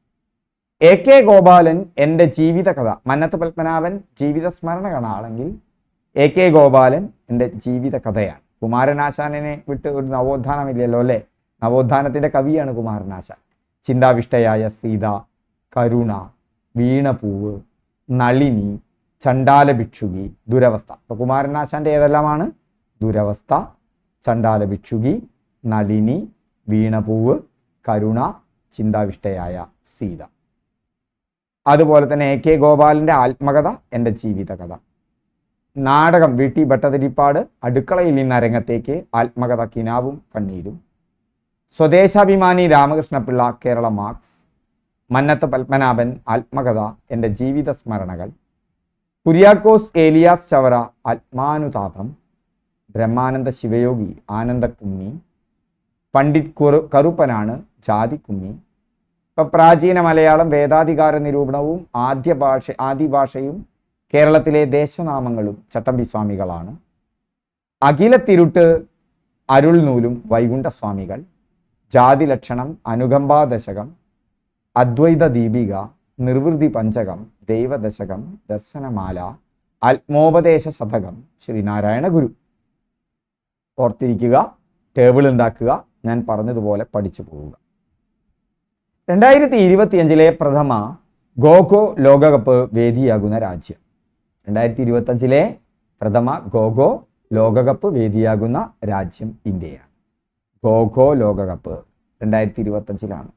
AK ഗോപാലൻ, എൻ്റെ ജീവിതകഥ. മന്നത്ത് പത്മനാഭൻ ജീവിത സ്മരണകളാണെങ്കിൽ AK ഗോപാലൻ എൻ്റെ ജീവിത കഥയാണ്. കുമാരനാശാനെ വിട്ട് ഒരു നവോത്ഥാനമില്ലല്ലോ അല്ലേ? നവോത്ഥാനത്തിൻ്റെ കവിയാണ് കുമാരനാശാൻ. ചിന്താവിഷ്ടയായ സീത, കരുണ, വീണപൂവ്, നളിനി, ചണ്ടാല ഭിക്ഷുകി, ദുരവസ്ഥ. അപ്പോൾ കുമാരനാശാൻ്റെ ഏതെല്ലാമാണ്? ദുരവസ്ഥ, ചണ്ടാല ഭിക്ഷുകി, നളിനി, വീണപൂവ്, കരുണ, ചിന്താവിഷ്ടയായ സീത. അതുപോലെ തന്നെ AK ഗോപാലൻ്റെ ആത്മകഥ എൻ്റെ ജീവിതകഥ. നാടകം VT ഭട്ടതിരിപ്പാട്, അടുക്കളയിൽ നിന്ന് രംഗത്തേക്ക്, ആത്മകഥ കിനാവും കണ്ണീരും. സ്വദേശാഭിമാനി രാമകൃഷ്ണപിള്ള, കേരള മാർക്സ്. മന്നത്ത് പത്മനാഭൻ, ആത്മകഥ എൻ്റെ ജീവിത സ്മരണകൾ. കുര്യാക്കോസ് ഏലിയാസ് ചവറ, ആത്മാനുതാപം. ബ്രഹ്മാനന്ദ ശിവയോഗി, ആനന്ദക്കുമ്മി. പണ്ഡിറ്റ് കറുപ്പനാണ്, ജാതിക്കുമ്മി. ഇപ്പം പ്രാചീന മലയാളം, വേദാധികാര നിരൂപണവും ആദിഭാഷയും കേരളത്തിലെ ദേശനാമങ്ങളും ചട്ടമ്പി സ്വാമികളാണ്. അഖിലത്തിരുട്ട്, അരുൾനൂലും വൈകുണ്ഠസ്വാമികൾ. ജാതിലക്ഷണം, അനുകമ്പാദശകം, അദ്വൈത ദീപിക, നിർവൃതി പഞ്ചകം, ദൈവദശകം, ദർശനമാല, ആത്മോപദേശ ശതകം, ശ്രീനാരായണ ഗുരു. ഓർത്തിരിക്കുക, ടേബിൾ ഉണ്ടാക്കുക, ഞാൻ പറഞ്ഞതുപോലെ പഠിച്ചു പോവുക. 2025 പ്രഥമ ഗോഗോ ലോകകപ്പ് വേദിയാകുന്ന രാജ്യം. 2025 പ്രഥമ ഗോഗോ ലോകകപ്പ് വേദിയാകുന്ന രാജ്യം ഇന്ത്യയാണ്. ഖോ ലോകകപ്പ് 2025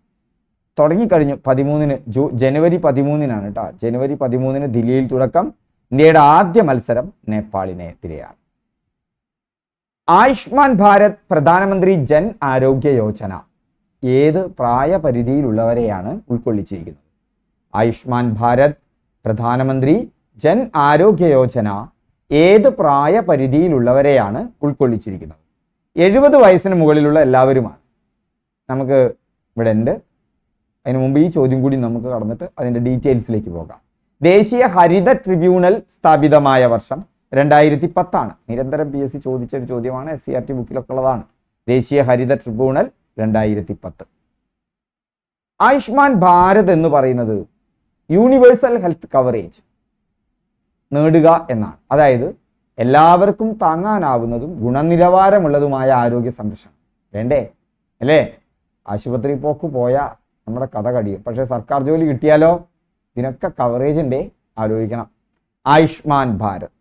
തുടങ്ങിക്കഴിഞ്ഞു. 13-ന് ജനുവരി 13-നാണ് കേട്ടോ. ജനുവരി 13-ന് ദില്ലിയിൽ തുടക്കം. ഇന്ത്യയുടെ ആദ്യ മത്സരം നേപ്പാളിനെതിരെയാണ്. ആയുഷ്മാൻ ഭാരത് പ്രധാനമന്ത്രി ജൻ ആരോഗ്യ യോജന ഏത് പ്രായപരിധിയിലുള്ളവരെയാണ് ഉൾക്കൊള്ളിച്ചിരിക്കുന്നത്? ആയുഷ്മാൻ ഭാരത് പ്രധാനമന്ത്രി ജൻ ആരോഗ്യ യോജന ഏത് പ്രായപരിധിയിലുള്ളവരെയാണ് ഉൾക്കൊള്ളിച്ചിരിക്കുന്നത്? 70 വയസ്സിന് മുകളിലുള്ള എല്ലാവരുമാണ്. നമുക്ക് ഇവിടെ ഉണ്ട്. അതിന് മുമ്പ് ഈ ചോദ്യം കൂടി നമുക്ക് കടന്നിട്ട് അതിൻ്റെ ഡീറ്റെയിൽസിലേക്ക് പോകാം. ദേശീയ ഹരിത ട്രിബ്യൂണൽ സ്ഥാപിതമായ വർഷം 2010. നിരന്തരം PSC ചോദിച്ച ഒരു ചോദ്യമാണ്. SCERT ബുക്കിലൊക്കെ ഉള്ളതാണ്. ദേശീയ ഹരിത ട്രിബ്യൂണൽ 2010. ആയുഷ്മാൻ ഭാരത് എന്ന് പറയുന്നത് യൂണിവേഴ്സൽ ഹെൽത്ത് കവറേജ് നേടുക എന്നാണ്. അതായത് എല്ലാവർക്കും താങ്ങാനാവുന്നതും ഗുണനിലവാരമുള്ളതുമായ ആരോഗ്യ സംരക്ഷണം വേണ്ടേ? അല്ലേ? ആശുപത്രി പോക്ക് പോയാൽ നമ്മുടെ കഥ കഴിയും. പക്ഷേ സർക്കാർ ജോലി കിട്ടിയാലോ? ഇതിനൊക്കെ കവറേജ് ഉണ്ടേ, ആലോചിക്കണം. ആയുഷ്മാൻ ഭാരത്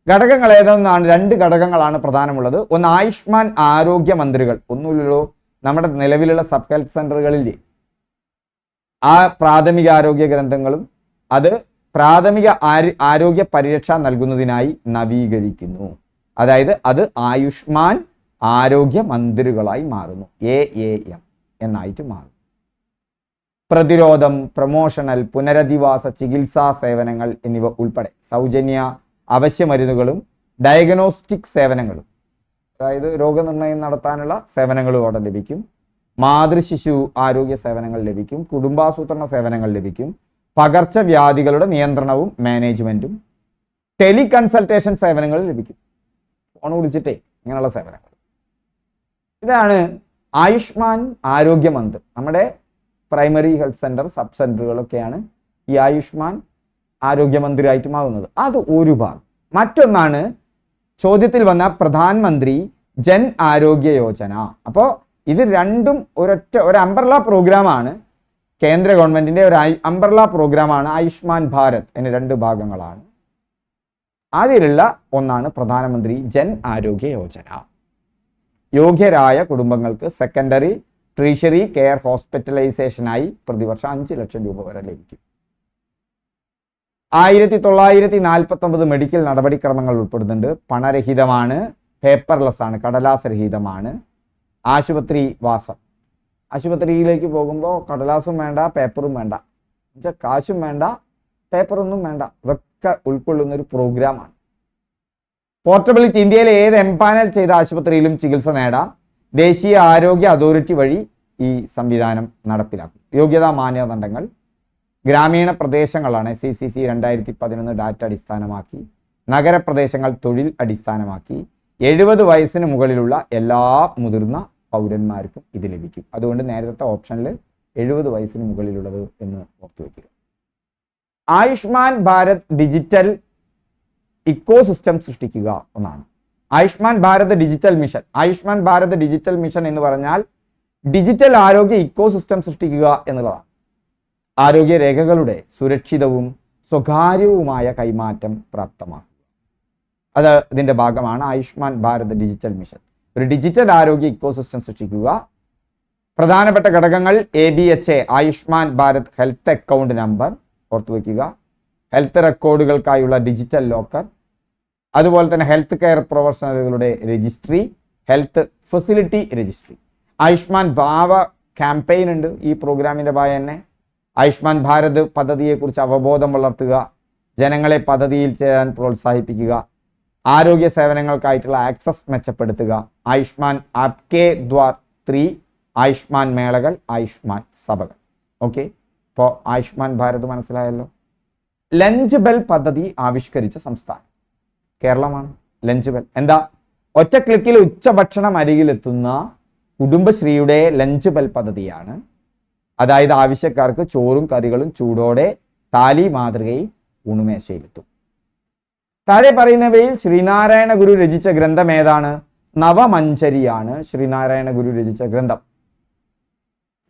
ഘടകങ്ങൾ ഏതെന്നാണ്? 2 ഘടകങ്ങളാണ് പ്രധാനമുള്ളത്. ഒന്ന് ആയുഷ്മാൻ ആരോഗ്യ മന്ത്രികൾ. ഒന്നുമില്ലല്ലോ, നമ്മുടെ നിലവിലുള്ള സബ് ഹെൽത്ത് സെന്ററുകളിൽ ആ പ്രാഥമിക ആരോഗ്യ ഗ്രന്ഥങ്ങളും അത് പ്രാഥമിക ആരോഗ്യ പരിരക്ഷ നൽകുന്നതിനായി നവീകരിക്കുന്നു. അതായത് അത് ആയുഷ്മാൻ ആരോഗ്യ മന്ത്രികളായി മാറുന്നു. AAM എന്നായിട്ട് മാറും. പ്രതിരോധം, പ്രൊമോഷണൽ, പുനരധിവാസ ചികിത്സാ സേവനങ്ങൾ എന്നിവ ഉൾപ്പെടെ സൗജന്യ അവശ്യമരുന്നുകളും ഡയഗ്നോസ്റ്റിക് സേവനങ്ങളും, അതായത് രോഗനിർണയം നടത്താനുള്ള സേവനങ്ങളും അവിടെ ലഭിക്കും. മാതൃശിശു ആരോഗ്യ സേവനങ്ങൾ ലഭിക്കും. കുടുംബാസൂത്രണ സേവനങ്ങൾ ലഭിക്കും. പകർച്ചവ്യാധികളുടെ നിയന്ത്രണവും മാനേജ്മെന്റും ടെലി കൺസൾട്ടേഷൻ സേവനങ്ങൾ ലഭിക്കും. ഫോൺ വിളിച്ചിട്ടേ ഇങ്ങനെയുള്ള സേവനങ്ങൾ. ഇതാണ് ആയുഷ്മാൻ ആരോഗ്യ മന്ത്രി. നമ്മുടെ പ്രൈമറി ഹെൽത്ത് സെന്റർ, സബ് സെന്ററുകളൊക്കെയാണ് ഈ ആയുഷ്മാൻ ആരോഗ്യമന്ത്രിയായിട്ട് മാറുന്നത്. അത് ഒരു ഭാഗം. മറ്റൊന്നാണ് ചോദ്യത്തിൽ വന്ന പ്രധാനമന്ത്രി ജൻ ആരോഗ്യ യോജന. അപ്പോൾ ഇത് രണ്ടും ഒരു അംബ്രല്ല പ്രോഗ്രാമാണ്. കേന്ദ്ര ഗവൺമെന്റിന്റെ ഒരു അംബ്രല്ല പ്രോഗ്രാമാണ് ആയുഷ്മാൻ ഭാരത്. അതിന് 2 ഭാഗങ്ങളാണ്. അതിലുള്ള ഒന്നാണ് പ്രധാനമന്ത്രി ജൻ ആരോഗ്യ യോജന. യോഗ്യരായ കുടുംബങ്ങൾക്ക് സെക്കൻഡറി ട്രീഷറി കെയർ ഹോസ്പിറ്റലൈസേഷനായി പ്രതിവർഷം 5 ലക്ഷം രൂപ വരെ ലഭിക്കും. 1949 മെഡിക്കൽ നടപടിക്രമങ്ങൾ ഉൾപ്പെടുന്നുണ്ട്. പണരഹിതമാണ്, പേപ്പർലെസ് ആണ്, കടലാസ് രഹിതമാണ്. ആശുപത്രി വാസം. ആശുപത്രിയിലേക്ക് പോകുമ്പോൾ കടലാസും വേണ്ട, പേപ്പറും വേണ്ട, കാശും വേണ്ട, പേപ്പറൊന്നും വേണ്ട. ഇതൊക്കെ ഉൾക്കൊള്ളുന്ന ഒരു പ്രോഗ്രാമാണ്. പോർട്ടബിലിറ്റി. ഇന്ത്യയിലെ ഏത് എംപാനൽ ചെയ്ത ആശുപത്രിയിലും ചികിത്സ നേടാം. ദേശീയ ആരോഗ്യ അതോറിറ്റി വഴി ഈ സംവിധാനം നടപ്പിലാക്കും. യോഗ്യതാ മാനദണ്ഡങ്ങൾ ഗ്രാമീണ പ്രദേശങ്ങളാണ്. SCCC 2011 ഡാറ്റ അടിസ്ഥാനമാക്കി. നഗരപ്രദേശങ്ങൾ തൊഴിൽ അടിസ്ഥാനമാക്കി. 70 വയസ്സിന് മുകളിലുള്ള എല്ലാ മുതിർന്ന പൗരന്മാർക്കും ഇത് ലഭിക്കും. അതുകൊണ്ട് നേരത്തെ ഓപ്ഷനിൽ 70 വയസ്സിന് മുകളിലുള്ളത് എന്ന് ഓർത്തു വയ്ക്കുക. Ayushman Bharat digital eco system സൃഷ്ടിക്കുക ഒന്നാണ്. Ayushman Bharat digital mission. Ayushman Bharat digital mission എന്ന് പറഞ്ഞാൽ ഡിജിറ്റൽ ആരോഗ്യ ഇക്കോ സിസ്റ്റം സൃഷ്ടിക്കുക എന്നുള്ളതാണ്. ആരോഗ്യ രേഖകളുടെ സുരക്ഷിതവും സ്വകാര്യവുമായ കൈമാറ്റം പ്രാപ്തമാക്കുക. അത് ഇതിന്റെ ഭാഗമാണ് ആയുഷ്മാൻ ഭാരത് ഡിജിറ്റൽ മിഷൻ. ഒരു ഡിജിറ്റൽ ആരോഗ്യ ഇക്കോ സിസ്റ്റം സൃഷ്ടിക്കുക. പ്രധാനപ്പെട്ട ഘടകങ്ങൾ ABHA Ayushman Bharat health account number ഓർത്തുവെക്കുക. ഹെൽത്ത് റെക്കോർഡുകൾക്കായുള്ള ഡിജിറ്റൽ ലോക്കർ, അതുപോലെ തന്നെ ഹെൽത്ത് കെയർ പ്രൊഫഷണലുകളുടെ registry, health facility registry. Ayushman Bhava campaign ഉണ്ട് ഈ പ്രോഗ്രാമിൻ്റെ ഭാഗം തന്നെ. ആയുഷ്മാൻ ഭാരത് പദ്ധതിയെക്കുറിച്ച് അവബോധം വളർത്തുക, ജനങ്ങളെ പദ്ധതിയിൽ ചേരാൻ പ്രോത്സാഹിപ്പിക്കുക, ആരോഗ്യ സേവനങ്ങൾക്കായിട്ടുള്ള ആക്സസ് മെച്ചപ്പെടുത്തുക. ആയുഷ്മാൻ ആപ്കെ ദ്വാർ 3, ആയുഷ്മാൻ മേളകൾ, ആയുഷ്മാൻ സഭകൾ. ഓക്കെ, ഇപ്പോൾ ആയുഷ്മാൻ ഭാരത് മനസ്സിലായല്ലോ. ലഞ്ച് ബെൽ പദ്ധതി ആവിഷ്കരിച്ച സംസ്ഥാനം കേരളമാണ്. ലഞ്ച് ബെൽ എന്താ? ഒറ്റ ക്ലിക്കിൽ ഉച്ചഭക്ഷണം അരികിലെത്തുന്ന കുടുംബശ്രീയുടെ ലഞ്ച് ബെൽ പദ്ധതിയാണ്. അതായത് ആവശ്യക്കാർക്ക് ചോറും കറികളും ചൂടോടെ താലി മാതൃകയിൽ ഊണുമേശയിലെത്തും. താഴെ പറയുന്നവയിൽ ശ്രീനാരായണ ഗുരു രചിച്ച ഗ്രന്ഥം ഏതാണ്? നവമഞ്ചരിയാണ് ശ്രീനാരായണ ഗുരു രചിച്ച ഗ്രന്ഥം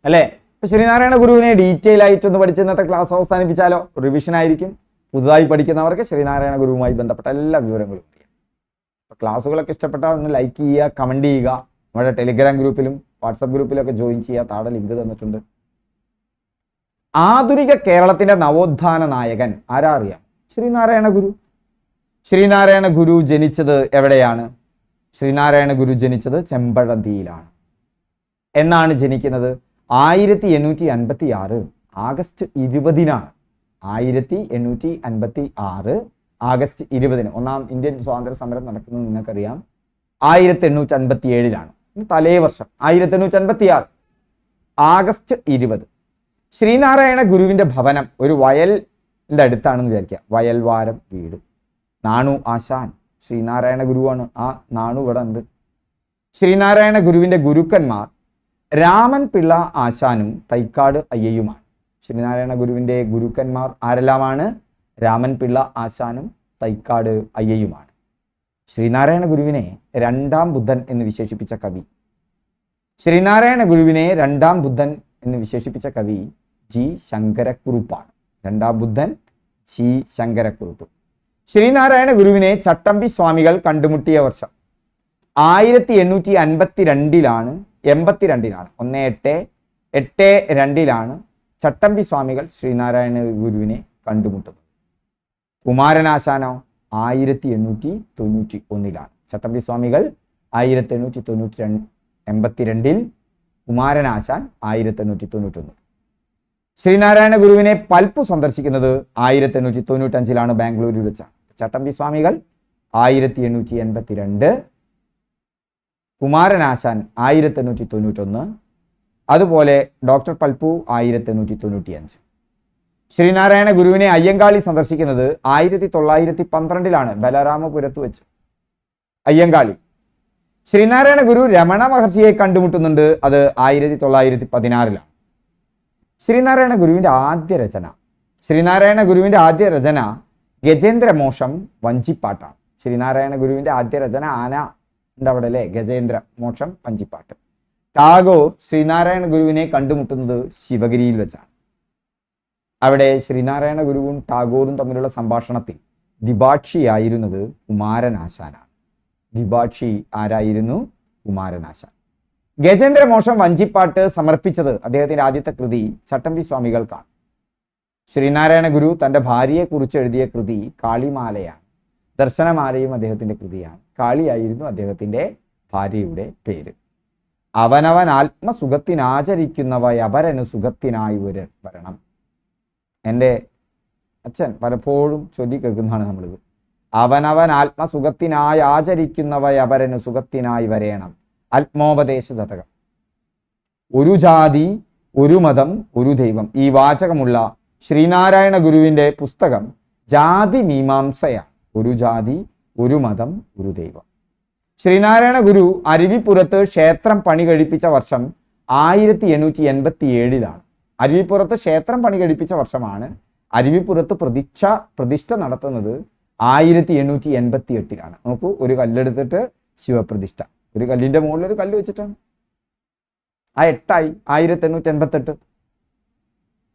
അല്ലേ? ഇപ്പൊ ശ്രീനാരായണ ഗുരുവിനെ ഡീറ്റെയിൽ ആയിട്ടൊന്ന് പഠിച്ച് ഇന്നത്തെ ക്ലാസ് അവസാനിപ്പിച്ചാലോ? റിവിഷൻ ആയിരിക്കും. പുതുതായി പഠിക്കുന്നവർക്ക് ശ്രീനാരായണ ഗുരുവുമായി ബന്ധപ്പെട്ട എല്ലാ വിവരങ്ങളും അറിയാം. ക്ലാസ്സുകളൊക്കെ ഇഷ്ടപ്പെട്ടാൽ ഒന്ന് ലൈക്ക് ചെയ്യുക, കമന്റ് ചെയ്യുക. നമ്മുടെ ടെലിഗ്രാം ഗ്രൂപ്പിലും വാട്സപ്പ് ഗ്രൂപ്പിലൊക്കെ ജോയിൻ ചെയ്യുക. താഴെ ലിങ്ക് തന്നിട്ടുണ്ട്. ആധുനിക കേരളത്തിന്റെ നവോത്ഥാന നായകൻ ആരാ അറിയാം? ശ്രീനാരായണ ഗുരു. ശ്രീനാരായണ ഗുരു ജനിച്ചത് എവിടെയാണ്? ശ്രീനാരായണ ഗുരു ജനിച്ചത് ചെമ്പഴന്തിയിലാണ്. എന്നാണ് ജനിക്കുന്നത്? 1856 ആഗസ്റ്റ് 20-നാണ്. 1856 ആഗസ്റ്റ് 20-ന്. ഒന്നാം ഇന്ത്യൻ സ്വാതന്ത്ര്യ സമരം നടക്കുന്നത് നിങ്ങൾക്കറിയാം 1857-ലാണ്. തലേ വർഷം 1856 ആഗസ്റ്റ് 20. ശ്രീനാരായണ ഗുരുവിന്റെ ഭവനം ഒരു വയലിന്റെ അടുത്താണെന്ന് വിചാരിക്കുക. വയൽവാരം വീട്. നാണു ആശാൻ ശ്രീനാരായണ ഗുരുവാണ്. ആ നാണു ഇവിടെ ഉണ്ട്. ശ്രീനാരായണ ഗുരുവിന്റെ ഗുരുക്കന്മാർ രാമൻ പിള്ള ആശാനും തൈക്കാട് അയ്യയുമാണ്. ശ്രീനാരായണ ഗുരുവിന്റെ ഗുരുക്കന്മാർ ആരെല്ലാമാണ്? രാമൻ പിള്ള ആശാനും തൈക്കാട് അയ്യയുമാണ്. ശ്രീനാരായണ ഗുരുവിനെ രണ്ടാം ബുദ്ധൻ എന്ന് വിശേഷിപ്പിച്ച കവി. ശ്രീനാരായണ ഗുരുവിനെ രണ്ടാം ബുദ്ധൻ എന്ന് വിശേഷിപ്പിച്ച കവി ജി ശങ്കരക്കുറുപ്പാണ്. രണ്ടാം ബുദ്ധൻ ജി ശങ്കരക്കുറുപ്പ്. ശ്രീനാരായണ ഗുരുവിനെ ചട്ടമ്പി സ്വാമികൾ കണ്ടുമുട്ടിയ വർഷം 1852-ലാണ്. 1882-ലാണ് ചട്ടമ്പി സ്വാമികൾ ശ്രീനാരായണ ഗുരുവിനെ കണ്ടുമുട്ടുന്നത്. കുമാരനാശാനോ 1891-ലാണ്. ചട്ടമ്പി സ്വാമികൾ 1882-ൽ, കുമാരനാശാൻ 1891. ശ്രീനാരായണ ഗുരുവിനെ പൽപ്പ് സന്ദർശിക്കുന്നത് 1895-ലാണ് ബാംഗ്ലൂരിൽ വെച്ചാണ്. ചട്ടമ്പി സ്വാമികൾ 1882, കുമാരനാശാൻ 1891, അതുപോലെ ഡോക്ടർ പൽപ്പു 1895. ശ്രീനാരായണ ഗുരുവിനെ അയ്യങ്കാളി സന്ദർശിക്കുന്നത് 1912-ലാണ് ബലരാമപുരത്ത് വെച്ച്. അയ്യങ്കാളി. ശ്രീനാരായണ ഗുരു രമണ മഹർഷിയെ കണ്ടുമുട്ടുന്നുണ്ട്. അത് 1916-ലാണ്. ശ്രീനാരായണ ഗുരുവിന്റെ ആദ്യ രചന ഗജേന്ദ്രമോക്ഷം വഞ്ചിപ്പാട്ടാണ്. ശ്രീനാരായണ ഗുരുവിന്റെ ആദ്യ രചന ആന ഉണ്ട് അവിടെ അല്ലേ, ഗജേന്ദ്രമോക്ഷം വഞ്ചിപ്പാട്ട്. ടാഗോർ ശ്രീനാരായണ ഗുരുവിനെ കണ്ടുമുട്ടുന്നത് ശിവഗിരിയിൽ വെച്ചാണ്. അവിടെ ശ്രീനാരായണ ഗുരുവും ടാഗോറും തമ്മിലുള്ള സംഭാഷണത്തിൽ ദ്വിഭാഷിയായിരുന്നത് കുമാരനാശാനാണ്. ദ്വിഭാഷി ആരായിരുന്നു? കുമാരനാശാൻ. ഗജേന്ദ്രമോക്ഷം വഞ്ചിപ്പാട്ട് സമർപ്പിച്ചത് അദ്ദേഹത്തിന്റെ ആദ്യത്തെ കൃതി ചട്ടമ്പി സ്വാമികൾക്കാണ്. ശ്രീനാരായണ ഗുരു തൻ്റെ ഭാര്യയെക്കുറിച്ച് എഴുതിയ കൃതി കാളിമാലയാണ്. ദർശനമാലയും അദ്ദേഹത്തിന്റെ കൃതിയാണ്. കാളിയായിരുന്നു അദ്ദേഹത്തിന്റെ ഭാര്യയുടെ പേര്. അവനവൻ ആത്മസുഖത്തിനാചരിക്കുന്നവ അപരന് സുഖത്തിനായി വരണം. എൻ്റെ അച്ഛൻ പലപ്പോഴും ചൊല്ലി കേൾക്കുന്നതാണ് നമ്മളിത്. അവനവൻ ആത്മസുഖത്തിനായി ആചരിക്കുന്നവ അപരന് സുഖത്തിനായി വരേണം. ആത്മോപദേശ ശതകം. ഒരു ജാതി, ഒരു മതം, ഒരു ദൈവം. ഈ വാചകമുള്ള ശ്രീനാരായണ ഗുരുവിന്റെ പുസ്തകം ജാതി മീമാംസയാണ്. ഒരു ജാതി, ഒരു മതം, ഒരു ദൈവം. ശ്രീനാരായണ ഗുരു അരുവിപ്പുറത്ത് ക്ഷേത്രം പണി കഴിപ്പിച്ച വർഷം 1887-ലാണ്. അരുവിപ്പുറത്ത് ക്ഷേത്രം പണി കഴിപ്പിച്ച വർഷമാണ്. അരുവിപ്പുറത്ത് പ്രതിഷ്ഠ നടത്തുന്നത് 1888-ലാണ്. നോക്കൂ, ഒരു കല്ലെടുത്തിട്ട് ശിവപ്രതിഷ്ഠ. ഒരു കല്ലിന്റെ മുകളിൽ ഒരു കല്ല് വെച്ചിട്ടാണ്. ആ 8 1888.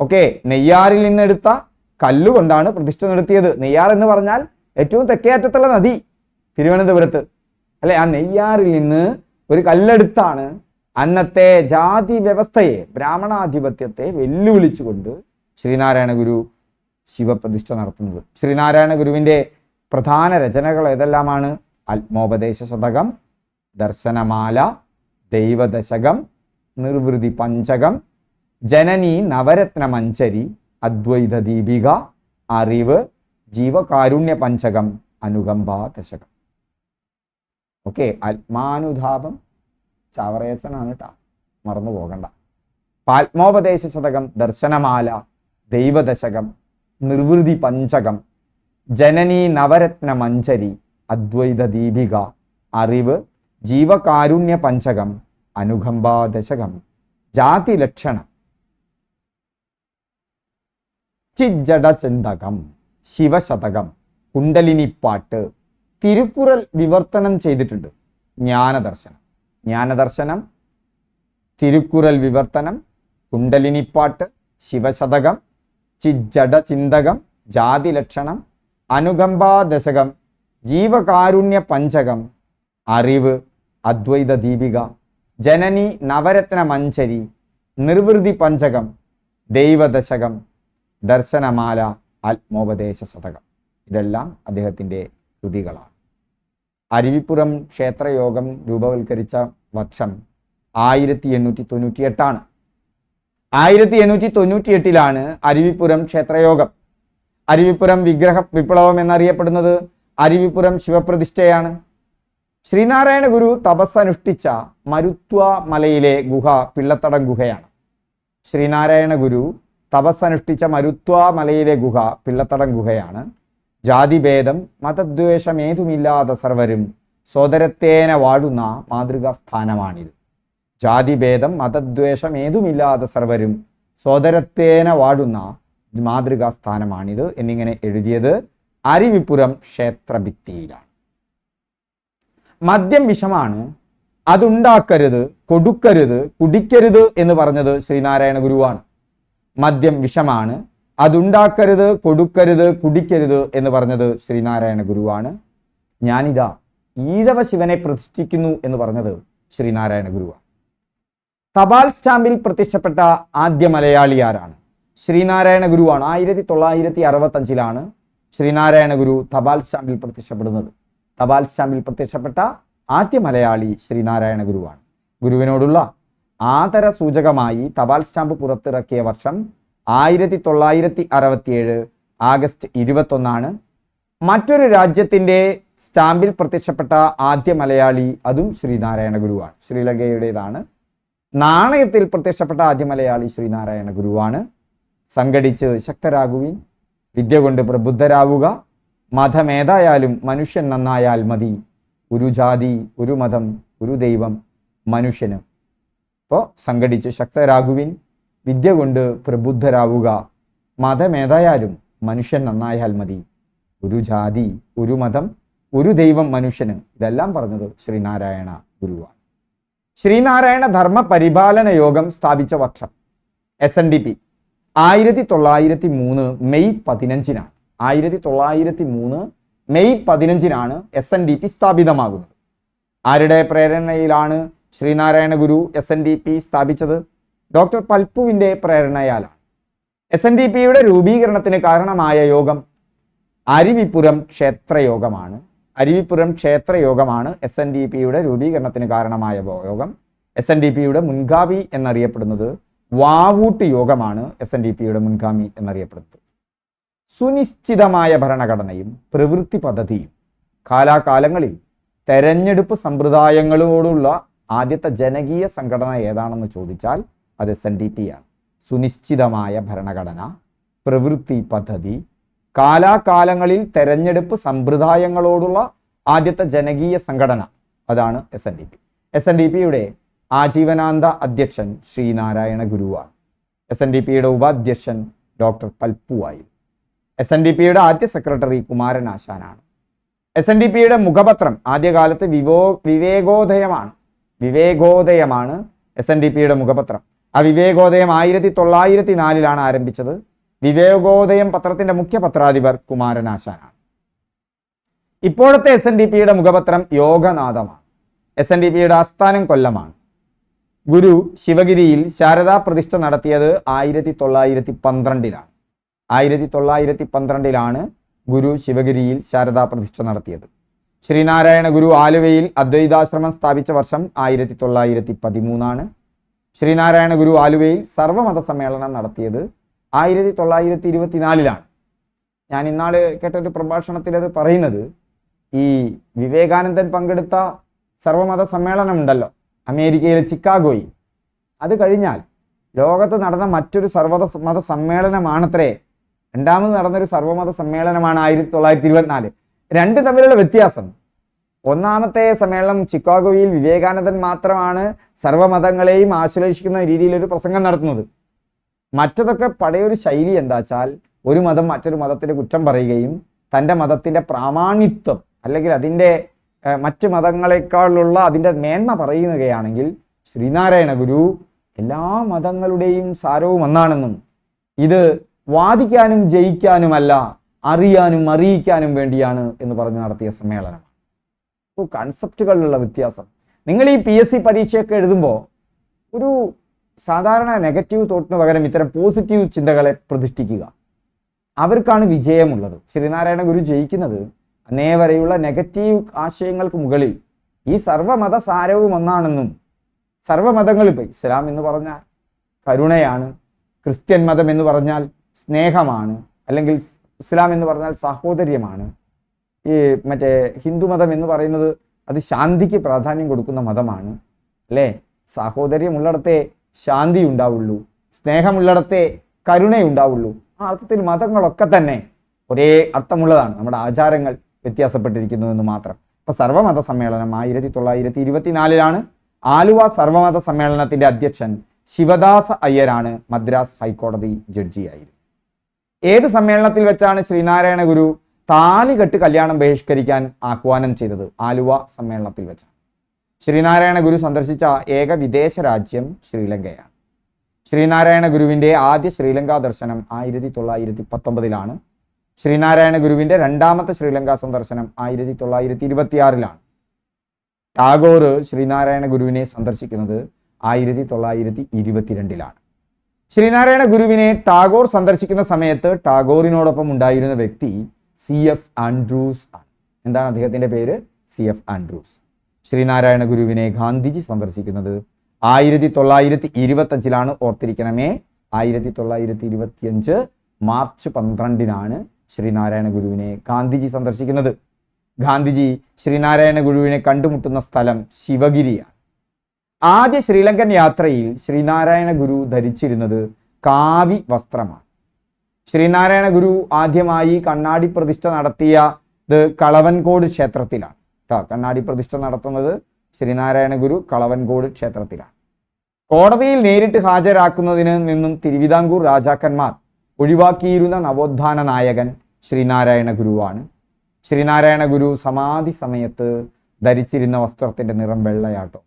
ഓക്കെ, നെയ്യാറിൽ നിന്നെടുത്ത കല്ലുകൊണ്ടാണ് പ്രതിഷ്ഠ നടത്തിയത്. നെയ്യാർ എന്ന് പറഞ്ഞാൽ ഏറ്റവും തെക്കേ അറ്റത്തുള്ള നദി തിരുവനന്തപുരത്ത് അല്ലെ. ആ നെയ്യാറിൽ നിന്ന് ഒരു കല്ലെടുത്താണ് അന്നത്തെ ജാതി വ്യവസ്ഥയെ, ബ്രാഹ്മണാധിപത്യത്തെ വെല്ലുവിളിച്ചുകൊണ്ട് ശ്രീനാരായണ ഗുരു ശിവപ്രതിഷ്ഠ നടത്തുന്നത്. ശ്രീനാരായണ ഗുരുവിന്റെ പ്രധാന രചനകൾ ഏതെല്ലാമാണ്? ആത്മോപദേശ ശതകം, ദർശനമാല, ദൈവദശകം, നിർവൃതി പഞ്ചകം, ജനനി നവരത്ന മഞ്ചരി, അദ്വൈത ദീപിക, അറിവ്, ജീവകാരുണ്യ പഞ്ചകം, അനുകമ്പാ ദശകം. ഓക്കെ, ആത്മാനുതാപം ചാവറയച്ചനാണ് കേട്ടോ, മറന്നു പോകണ്ട. ആത്മോപദേശ ശതകം, ദർശനമാല, ദൈവദശകം, നിർവൃതി പഞ്ചകം, ജനനി നവരത്ന മഞ്ചരി, അദ്വൈത ദീപിക, അറിവ്, ജീവകാരുണ്യ പഞ്ചകം, അനുകമ്പാ ദശകം, ജാതി ലക്ഷണം, ചിജ്ജടചിന്തകം, ശിവശതകം, കുണ്ടലിനിപ്പാട്ട്, തിരുക്കുറൽ വിവർത്തനം ചെയ്തിട്ടുണ്ട്. ജ്ഞാനദർശനം, തിരുക്കുറൽ വിവർത്തനം, കുണ്ടലിനിപ്പാട്ട്, ശിവശതകം, ചിജ്ജടചിന്തകം, ജാതി ലക്ഷണം, അനുകമ്പാ ദശകം, ജീവകാരുണ്യ പഞ്ചകം, അറിവ്, അദ്വൈത ദീപിക, ജനനി നവരത്ന മഞ്ചരി, നിർവൃതി പഞ്ചകം, ദൈവദശകം, ദർശനമാല, ആത്മോപദേശ ശതകം. ഇതെല്ലാം അദ്ദേഹത്തിൻ്റെ കൃതികളാണ്. അരുവിപ്പുറം ക്ഷേത്രയോഗം രൂപവൽക്കരിച്ച വർഷം 1898. 1898 അരുവിപ്പുറം ക്ഷേത്രയോഗം. അരുവിപ്പുരം വിഗ്രഹ വിപ്ലവം എന്നറിയപ്പെടുന്നത് അരുവിപ്പുരം ശിവപ്രതിഷ്ഠയാണ്. ശ്രീനാരായണ ഗുരു തപസ്സനുഷ്ഠിച്ച മരുത്വ മലയിലെ ഗുഹ പിള്ളത്തടം ഗുഹയാണ്. ശ്രീനാരായണ ഗുരു തപസ്സനുഷ്ഠിച്ച മരുത്വ മലയിലെ ഗുഹ പിള്ളത്തടം ഗുഹയാണ്. ജാതിഭേദം മതദ്വേഷമേതുമില്ലാതെ സർവരും സോദരത്തേന വാഴുന്ന മാതൃകാ സ്ഥാനമാണിത്. ജാതിഭേദം മതദ്വേഷമേതുമില്ലാതെ സർവരും സോദരത്തേന വാഴുന്ന മാതൃകാ സ്ഥാനമാണിത് എന്നിങ്ങനെ എഴുതിയത് അരുവിപ്പുറം ക്ഷേത്രഭിത്തിയിലാണ്. മദ്യം വിഷമാണ്, അതുണ്ടാക്കരുത്, കൊടുക്കരുത്, കുടിക്കരുത് എന്ന് പറഞ്ഞത് ശ്രീനാരായണ ഗുരുവാണ്. മദ്യം വിഷമാണ്, അതുണ്ടാക്കരുത്, കൊടുക്കരുത്, കുടിക്കരുത് എന്ന് പറഞ്ഞത് ശ്രീനാരായണ ഗുരുവാണ്. ഞാനിതാ ഈഴവ ശിവനെ പ്രതിഷ്ഠിക്കുന്നു എന്ന് പറഞ്ഞത് ശ്രീനാരായണ ഗുരുവാണ്. തപാൽ സ്റ്റാമ്പിൽ പ്രത്യക്ഷപ്പെട്ട ആദ്യ മലയാളി ആരാണ്? ശ്രീനാരായണ ഗുരുവാണ്. 1965 ശ്രീനാരായണ ഗുരു തപാൽ സ്റ്റാമ്പിൽ പ്രത്യക്ഷപ്പെടുന്നത്. തപാൽ സ്റ്റാമ്പിൽ പ്രത്യക്ഷപ്പെട്ട ആദ്യ മലയാളി ശ്രീനാരായണ ഗുരുവാണ്. ഗുരുവിനോടുള്ള ആദര സൂചകമായി തപാൽ സ്റ്റാമ്പ് പുറത്തിറക്കിയ വർഷം 1967 ആഗസ്റ്റ് 21. മറ്റൊരു രാജ്യത്തിൻ്റെ സ്റ്റാമ്പിൽ പ്രത്യക്ഷപ്പെട്ട ആദ്യ മലയാളി അതും ശ്രീനാരായണ ഗുരുവാണ്. ശ്രീലങ്കയുടേതാണ്. നാണയത്തിൽ പ്രത്യക്ഷപ്പെട്ട ആദ്യ മലയാളി ശ്രീനാരായണ ഗുരുവാണ്. സംഘടിച്ച് ശക്തരാകുവിൻ, വിദ്യ കൊണ്ട് പ്രബുദ്ധരാവുക, മതമേതായാലും മനുഷ്യൻ നന്നായാൽ മതി, ഒരു ജാതി, ഒരു മതം, ഒരു ദൈവം, മനുഷ്യന്. അപ്പോൾ സംഘടിച്ച് ശക്തരാകുവിൻ, വിദ്യ കൊണ്ട് പ്രബുദ്ധരാവുക, മതമേതായാലും മനുഷ്യൻ നന്നായാൽ മതി, ഒരു ജാതി, ഒരു മതം, ഒരു ദൈവം, മനുഷ്യന്. ഇതെല്ലാം പറഞ്ഞത് ശ്രീനാരായണ ഗുരുവാണ്. ശ്രീനാരായണ ധർമ്മ പരിപാലന യോഗം സ്ഥാപിച്ച വർഷം SNDP 1903 മെയ് 15. 1903 May 15 SNDP സ്ഥാപിതമാകുന്നത്. ആരുടെ പ്രേരണയിലാണ് ശ്രീനാരായണ ഗുരു SNDP സ്ഥാപിച്ചത്? ഡോക്ടർ പൽപ്പുവിൻ്റെ പ്രേരണയാലാണ്. SNDPയുടെ രൂപീകരണത്തിന് കാരണമായ യോഗം അരുവിപ്പുറം ക്ഷേത്രയോഗമാണ്. അരുവിപ്പുറം ക്ഷേത്രയോഗമാണ് SNDPയുടെ രൂപീകരണത്തിന് കാരണമായ യോഗം. SNDPയുടെ മുൻഗാമി എന്നറിയപ്പെടുന്നത് വാവൂട്ട് യോഗമാണ്. SNDPയുടെ മുൻഗാമി എന്നറിയപ്പെടുന്നത്. സുനിശ്ചിതമായ ഭരണഘടനയും പ്രവൃത്തി പദ്ധതിയും കാലാകാലങ്ങളിൽ തെരഞ്ഞെടുപ്പ് സമ്പ്രദായങ്ങളോടുള്ള ആദ്യത്തെ ജനകീയ സംഘടന ഏതാണെന്ന് ചോദിച്ചാൽ അത് SNDPയാണ്. സുനിശ്ചിതമായ ഭരണഘടന, പ്രവൃത്തി പദ്ധതി, കാലാകാലങ്ങളിൽ തെരഞ്ഞെടുപ്പ് സമ്പ്രദായങ്ങളോടുള്ള ആദ്യത്തെ ജനകീയ സംഘടന, അതാണ് SNDP. SNDPയുടെ ആജീവനാന്ത അധ്യക്ഷൻ ശ്രീനാരായണ ഗുരുവാണ്. SNDPയുടെ ഉപാധ്യക്ഷൻ ഡോക്ടർ പൽപ്പുവായി. SNDPയുടെ ആദ്യ സെക്രട്ടറി കുമാരനാശാനാണ്. SNDPയുടെ മുഖപത്രം ആദ്യകാലത്ത് വിവേകോദയമാണ്. വിവേകോദയമാണ് SNDPയുടെ മുഖപത്രം. ആ വിവേകോദയം 1904 ആരംഭിച്ചത്. വിവേകോദയം പത്രത്തിന്റെ മുഖ്യ പത്രാധിപർ കുമാരനാശാനാണ്. ഇപ്പോഴത്തെ SNDPയുടെ മുഖപത്രം യോഗനാഥമാണ്. SNDPയുടെ ആസ്ഥാനം കൊല്ലമാണ്. ഗുരു ശിവഗിരിയിൽ ശാരദാ പ്രതിഷ്ഠ നടത്തിയത് 1912. 1912 ഗുരു ശിവഗിരിയിൽ ശാരദാ പ്രതിഷ്ഠ നടത്തിയത്. ശ്രീനാരായണ ഗുരു ആലുവയിൽ അദ്വൈതാശ്രമം സ്ഥാപിച്ച വർഷം 1913. ശ്രീനാരായണ ഗുരു ആലുവയിൽ സർവമത സമ്മേളനം നടത്തിയത് 1924. ഞാൻ ഇന്നാള് കേട്ടൊരു പ്രഭാഷണത്തിൽ അത് പറയുന്നത്, ഈ വിവേകാനന്ദൻ പങ്കെടുത്ത സർവമത സമ്മേളനം ഉണ്ടല്ലോ അമേരിക്കയിലെ ചിക്കാഗോയിൽ, അത് കഴിഞ്ഞാൽ ലോകത്ത് നടന്ന മറ്റൊരു സർവമത സമ്മേളനമാണത്രേ. രണ്ടാമത് നടന്നൊരു സർവമത സമ്മേളനമാണ് 1924. രണ്ട് തമ്മിലുള്ള വ്യത്യാസം, ഒന്നാമത്തെ സമ്മേളനം ചിക്കാഗോയിൽ വിവേകാനന്ദൻ മാത്രമാണ് സർവമതങ്ങളെയും ആശ്ലേഷിക്കുന്ന രീതിയിലൊരു പ്രസംഗം നടത്തുന്നത്. മറ്റതൊക്കെ പഴയൊരു ശൈലി എന്താ വെച്ചാൽ ഒരു മതം മറ്റൊരു മതത്തിൻ്റെ കുറ്റം പറയുകയും തൻ്റെ മതത്തിൻ്റെ പ്രാമാണിത്വം അല്ലെങ്കിൽ അതിൻ്റെ മറ്റ് മതങ്ങളെക്കാളുള്ള അതിൻ്റെ മേന്മ പറയുകയാണെങ്കിൽ ശ്രീനാരായണ ഗുരു എല്ലാ മതങ്ങളുടെയും സാരവും ഒന്നാണെന്നും ഇത് വാദിക്കാനും ജയിക്കാനുമല്ല അറിയാനും അറിയിക്കാനും വേണ്ടിയാണ് എന്ന് പറഞ്ഞ് നടത്തിയ സമ്മേളനം. കൺസെപ്റ്റുകളിലുള്ള വ്യത്യാസം. നിങ്ങൾ ഈ PSC പരീക്ഷയൊക്കെ എഴുതുമ്പോൾ ഒരു സാധാരണ നെഗറ്റീവ് തോട്ടിന് പകരം ഇത്തരം പോസിറ്റീവ് ചിന്തകളെ പ്രതിഷ്ഠിക്കുക. അവർക്കാണ് വിജയമുള്ളത്. ശ്രീനാരായണ ഗുരു ജയിക്കുന്നത് അന്നേ വരെയുള്ള നെഗറ്റീവ് ആശയങ്ങൾക്ക് മുകളിൽ ഈ സർവ്വമത സാരവും ഒന്നാണെന്നും സർവ്വമതങ്ങൾ ഇപ്പം ഇസ്ലാം എന്ന് പറഞ്ഞാൽ കരുണയാണ്, ക്രിസ്ത്യൻ മതം എന്ന് പറഞ്ഞാൽ സ്നേഹമാണ്, അല്ലെങ്കിൽ ഇസ്ലാം എന്ന് പറഞ്ഞാൽ സാഹോദര്യമാണ്, ഈ മറ്റേ ഹിന്ദു മതം എന്ന് പറയുന്നത് അത് ശാന്തിക്ക് പ്രാധാന്യം കൊടുക്കുന്ന മതമാണ് അല്ലേ, സാഹോദര്യമുള്ളിടത്തെ ശാന്തി ഉണ്ടാവുള്ളൂ, സ്നേഹമുള്ളിടത്തെ കരുണയുണ്ടാവുള്ളൂ. ആ അർത്ഥത്തിൽ മതങ്ങളൊക്കെ തന്നെ ഒരേ അർത്ഥമുള്ളതാണ്. നമ്മുടെ ആചാരങ്ങൾ വ്യത്യാസപ്പെട്ടിരിക്കുന്നു എന്ന് മാത്രം. ഇപ്പൊ സർവമത സമ്മേളനം 1924 ആലുവ സർവമത സമ്മേളനത്തിന്റെ അധ്യക്ഷൻ ശിവദാസ അയ്യരാണ് മദ്രാസ് ഹൈക്കോടതി ജഡ്ജിയായിരുന്നു. ഏത് സമ്മേളനത്തിൽ വെച്ചാണ് ശ്രീനാരായണ ഗുരു താലികെട്ട് കല്യാണം ബഹിഷ്കരിക്കാൻ ആഹ്വാനം ചെയ്തത്? ആലുവ സമ്മേളനത്തിൽ വെച്ചാണ്. ശ്രീനാരായണ ഗുരു സന്ദർശിച്ച ഏക വിദേശ രാജ്യം ശ്രീലങ്കയാണ്. ശ്രീനാരായണ ഗുരുവിന്റെ ആദ്യ ശ്രീലങ്ക ദർശനം 1919 ശ്രീനാരായണ ഗുരുവിന്റെ രണ്ടാമത്തെ ശ്രീലങ്ക സന്ദർശനം 1926 ടാഗോർ ശ്രീനാരായണ ഗുരുവിനെ സന്ദർശിക്കുന്നത് 1922 ശ്രീനാരായണ ഗുരുവിനെ ടാഗോർ സന്ദർശിക്കുന്ന സമയത്ത് ടാഗോറിനോടൊപ്പം ഉണ്ടായിരുന്ന വ്യക്തി CF ആൻഡ്രൂസ് ആണ്. എന്താണ് അദ്ദേഹത്തിന്റെ പേര്? CF Andrews. ശ്രീനാരായണ ഗുരുവിനെ ഗാന്ധിജി സന്ദർശിക്കുന്നത് 1925 ഓർത്തിരിക്കണമേ. 1925 മാർച്ച് 12 ശ്രീനാരായണ ഗുരുവിനെ ഗാന്ധിജി സന്ദർശിക്കുന്നത്. ഗാന്ധിജി ശ്രീനാരായണ ഗുരുവിനെ കണ്ടുമുട്ടുന്ന സ്ഥലം ശിവഗിരിയാണ്. ആദ്യ ശ്രീലങ്കൻ യാത്രയിൽ ശ്രീനാരായണ ഗുരു ധരിച്ചിരുന്നത് കാവി വസ്ത്രമാണ്. ശ്രീനാരായണ ഗുരു ആദ്യമായി കണ്ണാടി പ്രതിഷ്ഠ നടത്തിയത് കളവൻകോട് ക്ഷേത്രത്തിലാണ്. കണ്ണാടി പ്രതിഷ്ഠ നടത്തുന്നത് ശ്രീനാരായണ ഗുരു കളവൻകോട് ക്ഷേത്രത്തിലാണ്. കോടതിയിൽ നേരിട്ട് ഹാജരാക്കുന്നതിന് നിന്നും തിരുവിതാംകൂർ രാജാക്കന്മാർ ഒഴിവാക്കിയിരുന്ന നവോത്ഥാന നായകൻ ശ്രീനാരായണ ഗുരുവാണ്. ശ്രീനാരായണ ഗുരു സമാധി സമയത്ത് ധരിച്ചിരുന്ന വസ്ത്രത്തിന്റെ നിറം വെള്ളയാട്ടോ.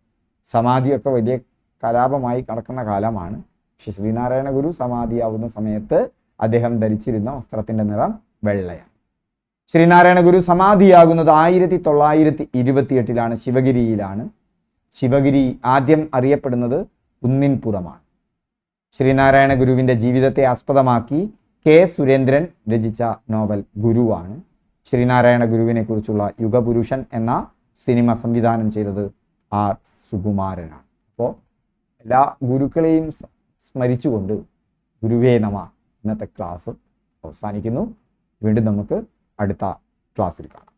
സമാധിയൊക്കെ വലിയ കലാപമായി നടക്കുന്ന കാലമാണ്. പക്ഷെ ശ്രീനാരായണ ഗുരു സമാധിയാവുന്ന സമയത്ത് അദ്ദേഹം ധരിച്ചിരുന്ന വസ്ത്രത്തിന്റെ നിറം വെള്ളയാണ്. ശ്രീനാരായണ ഗുരു സമാധിയാകുന്നത് 1928 ശിവഗിരിയിലാണ്. ശിവഗിരി ആദ്യം അറിയപ്പെടുന്നത് കുന്നിൻപുറമാണ്. ശ്രീനാരായണ ഗുരുവിന്റെ ജീവിതത്തെ ആസ്പദമാക്കി K. സുരേന്ദ്രൻ രചിച്ച നോവൽ ഗുരുവാണ്. ശ്രീനാരായണ ഗുരുവിനെ കുറിച്ചുള്ള യുഗപുരുഷൻ എന്ന സിനിമ സംവിധാനം ചെയ്തത് R. സുകുമാരനാണ്. അപ്പോൾ എല്ലാ ഗുരുക്കളെയും സ്മരിച്ചുകൊണ്ട് ഗുരുവേ നമ ഇന്നത്തെ ക്ലാസ് അവസാനിക്കുന്നു. വീണ്ടും നമുക്ക് അടുത്ത ക്ലാസ്സിൽ കാണാം.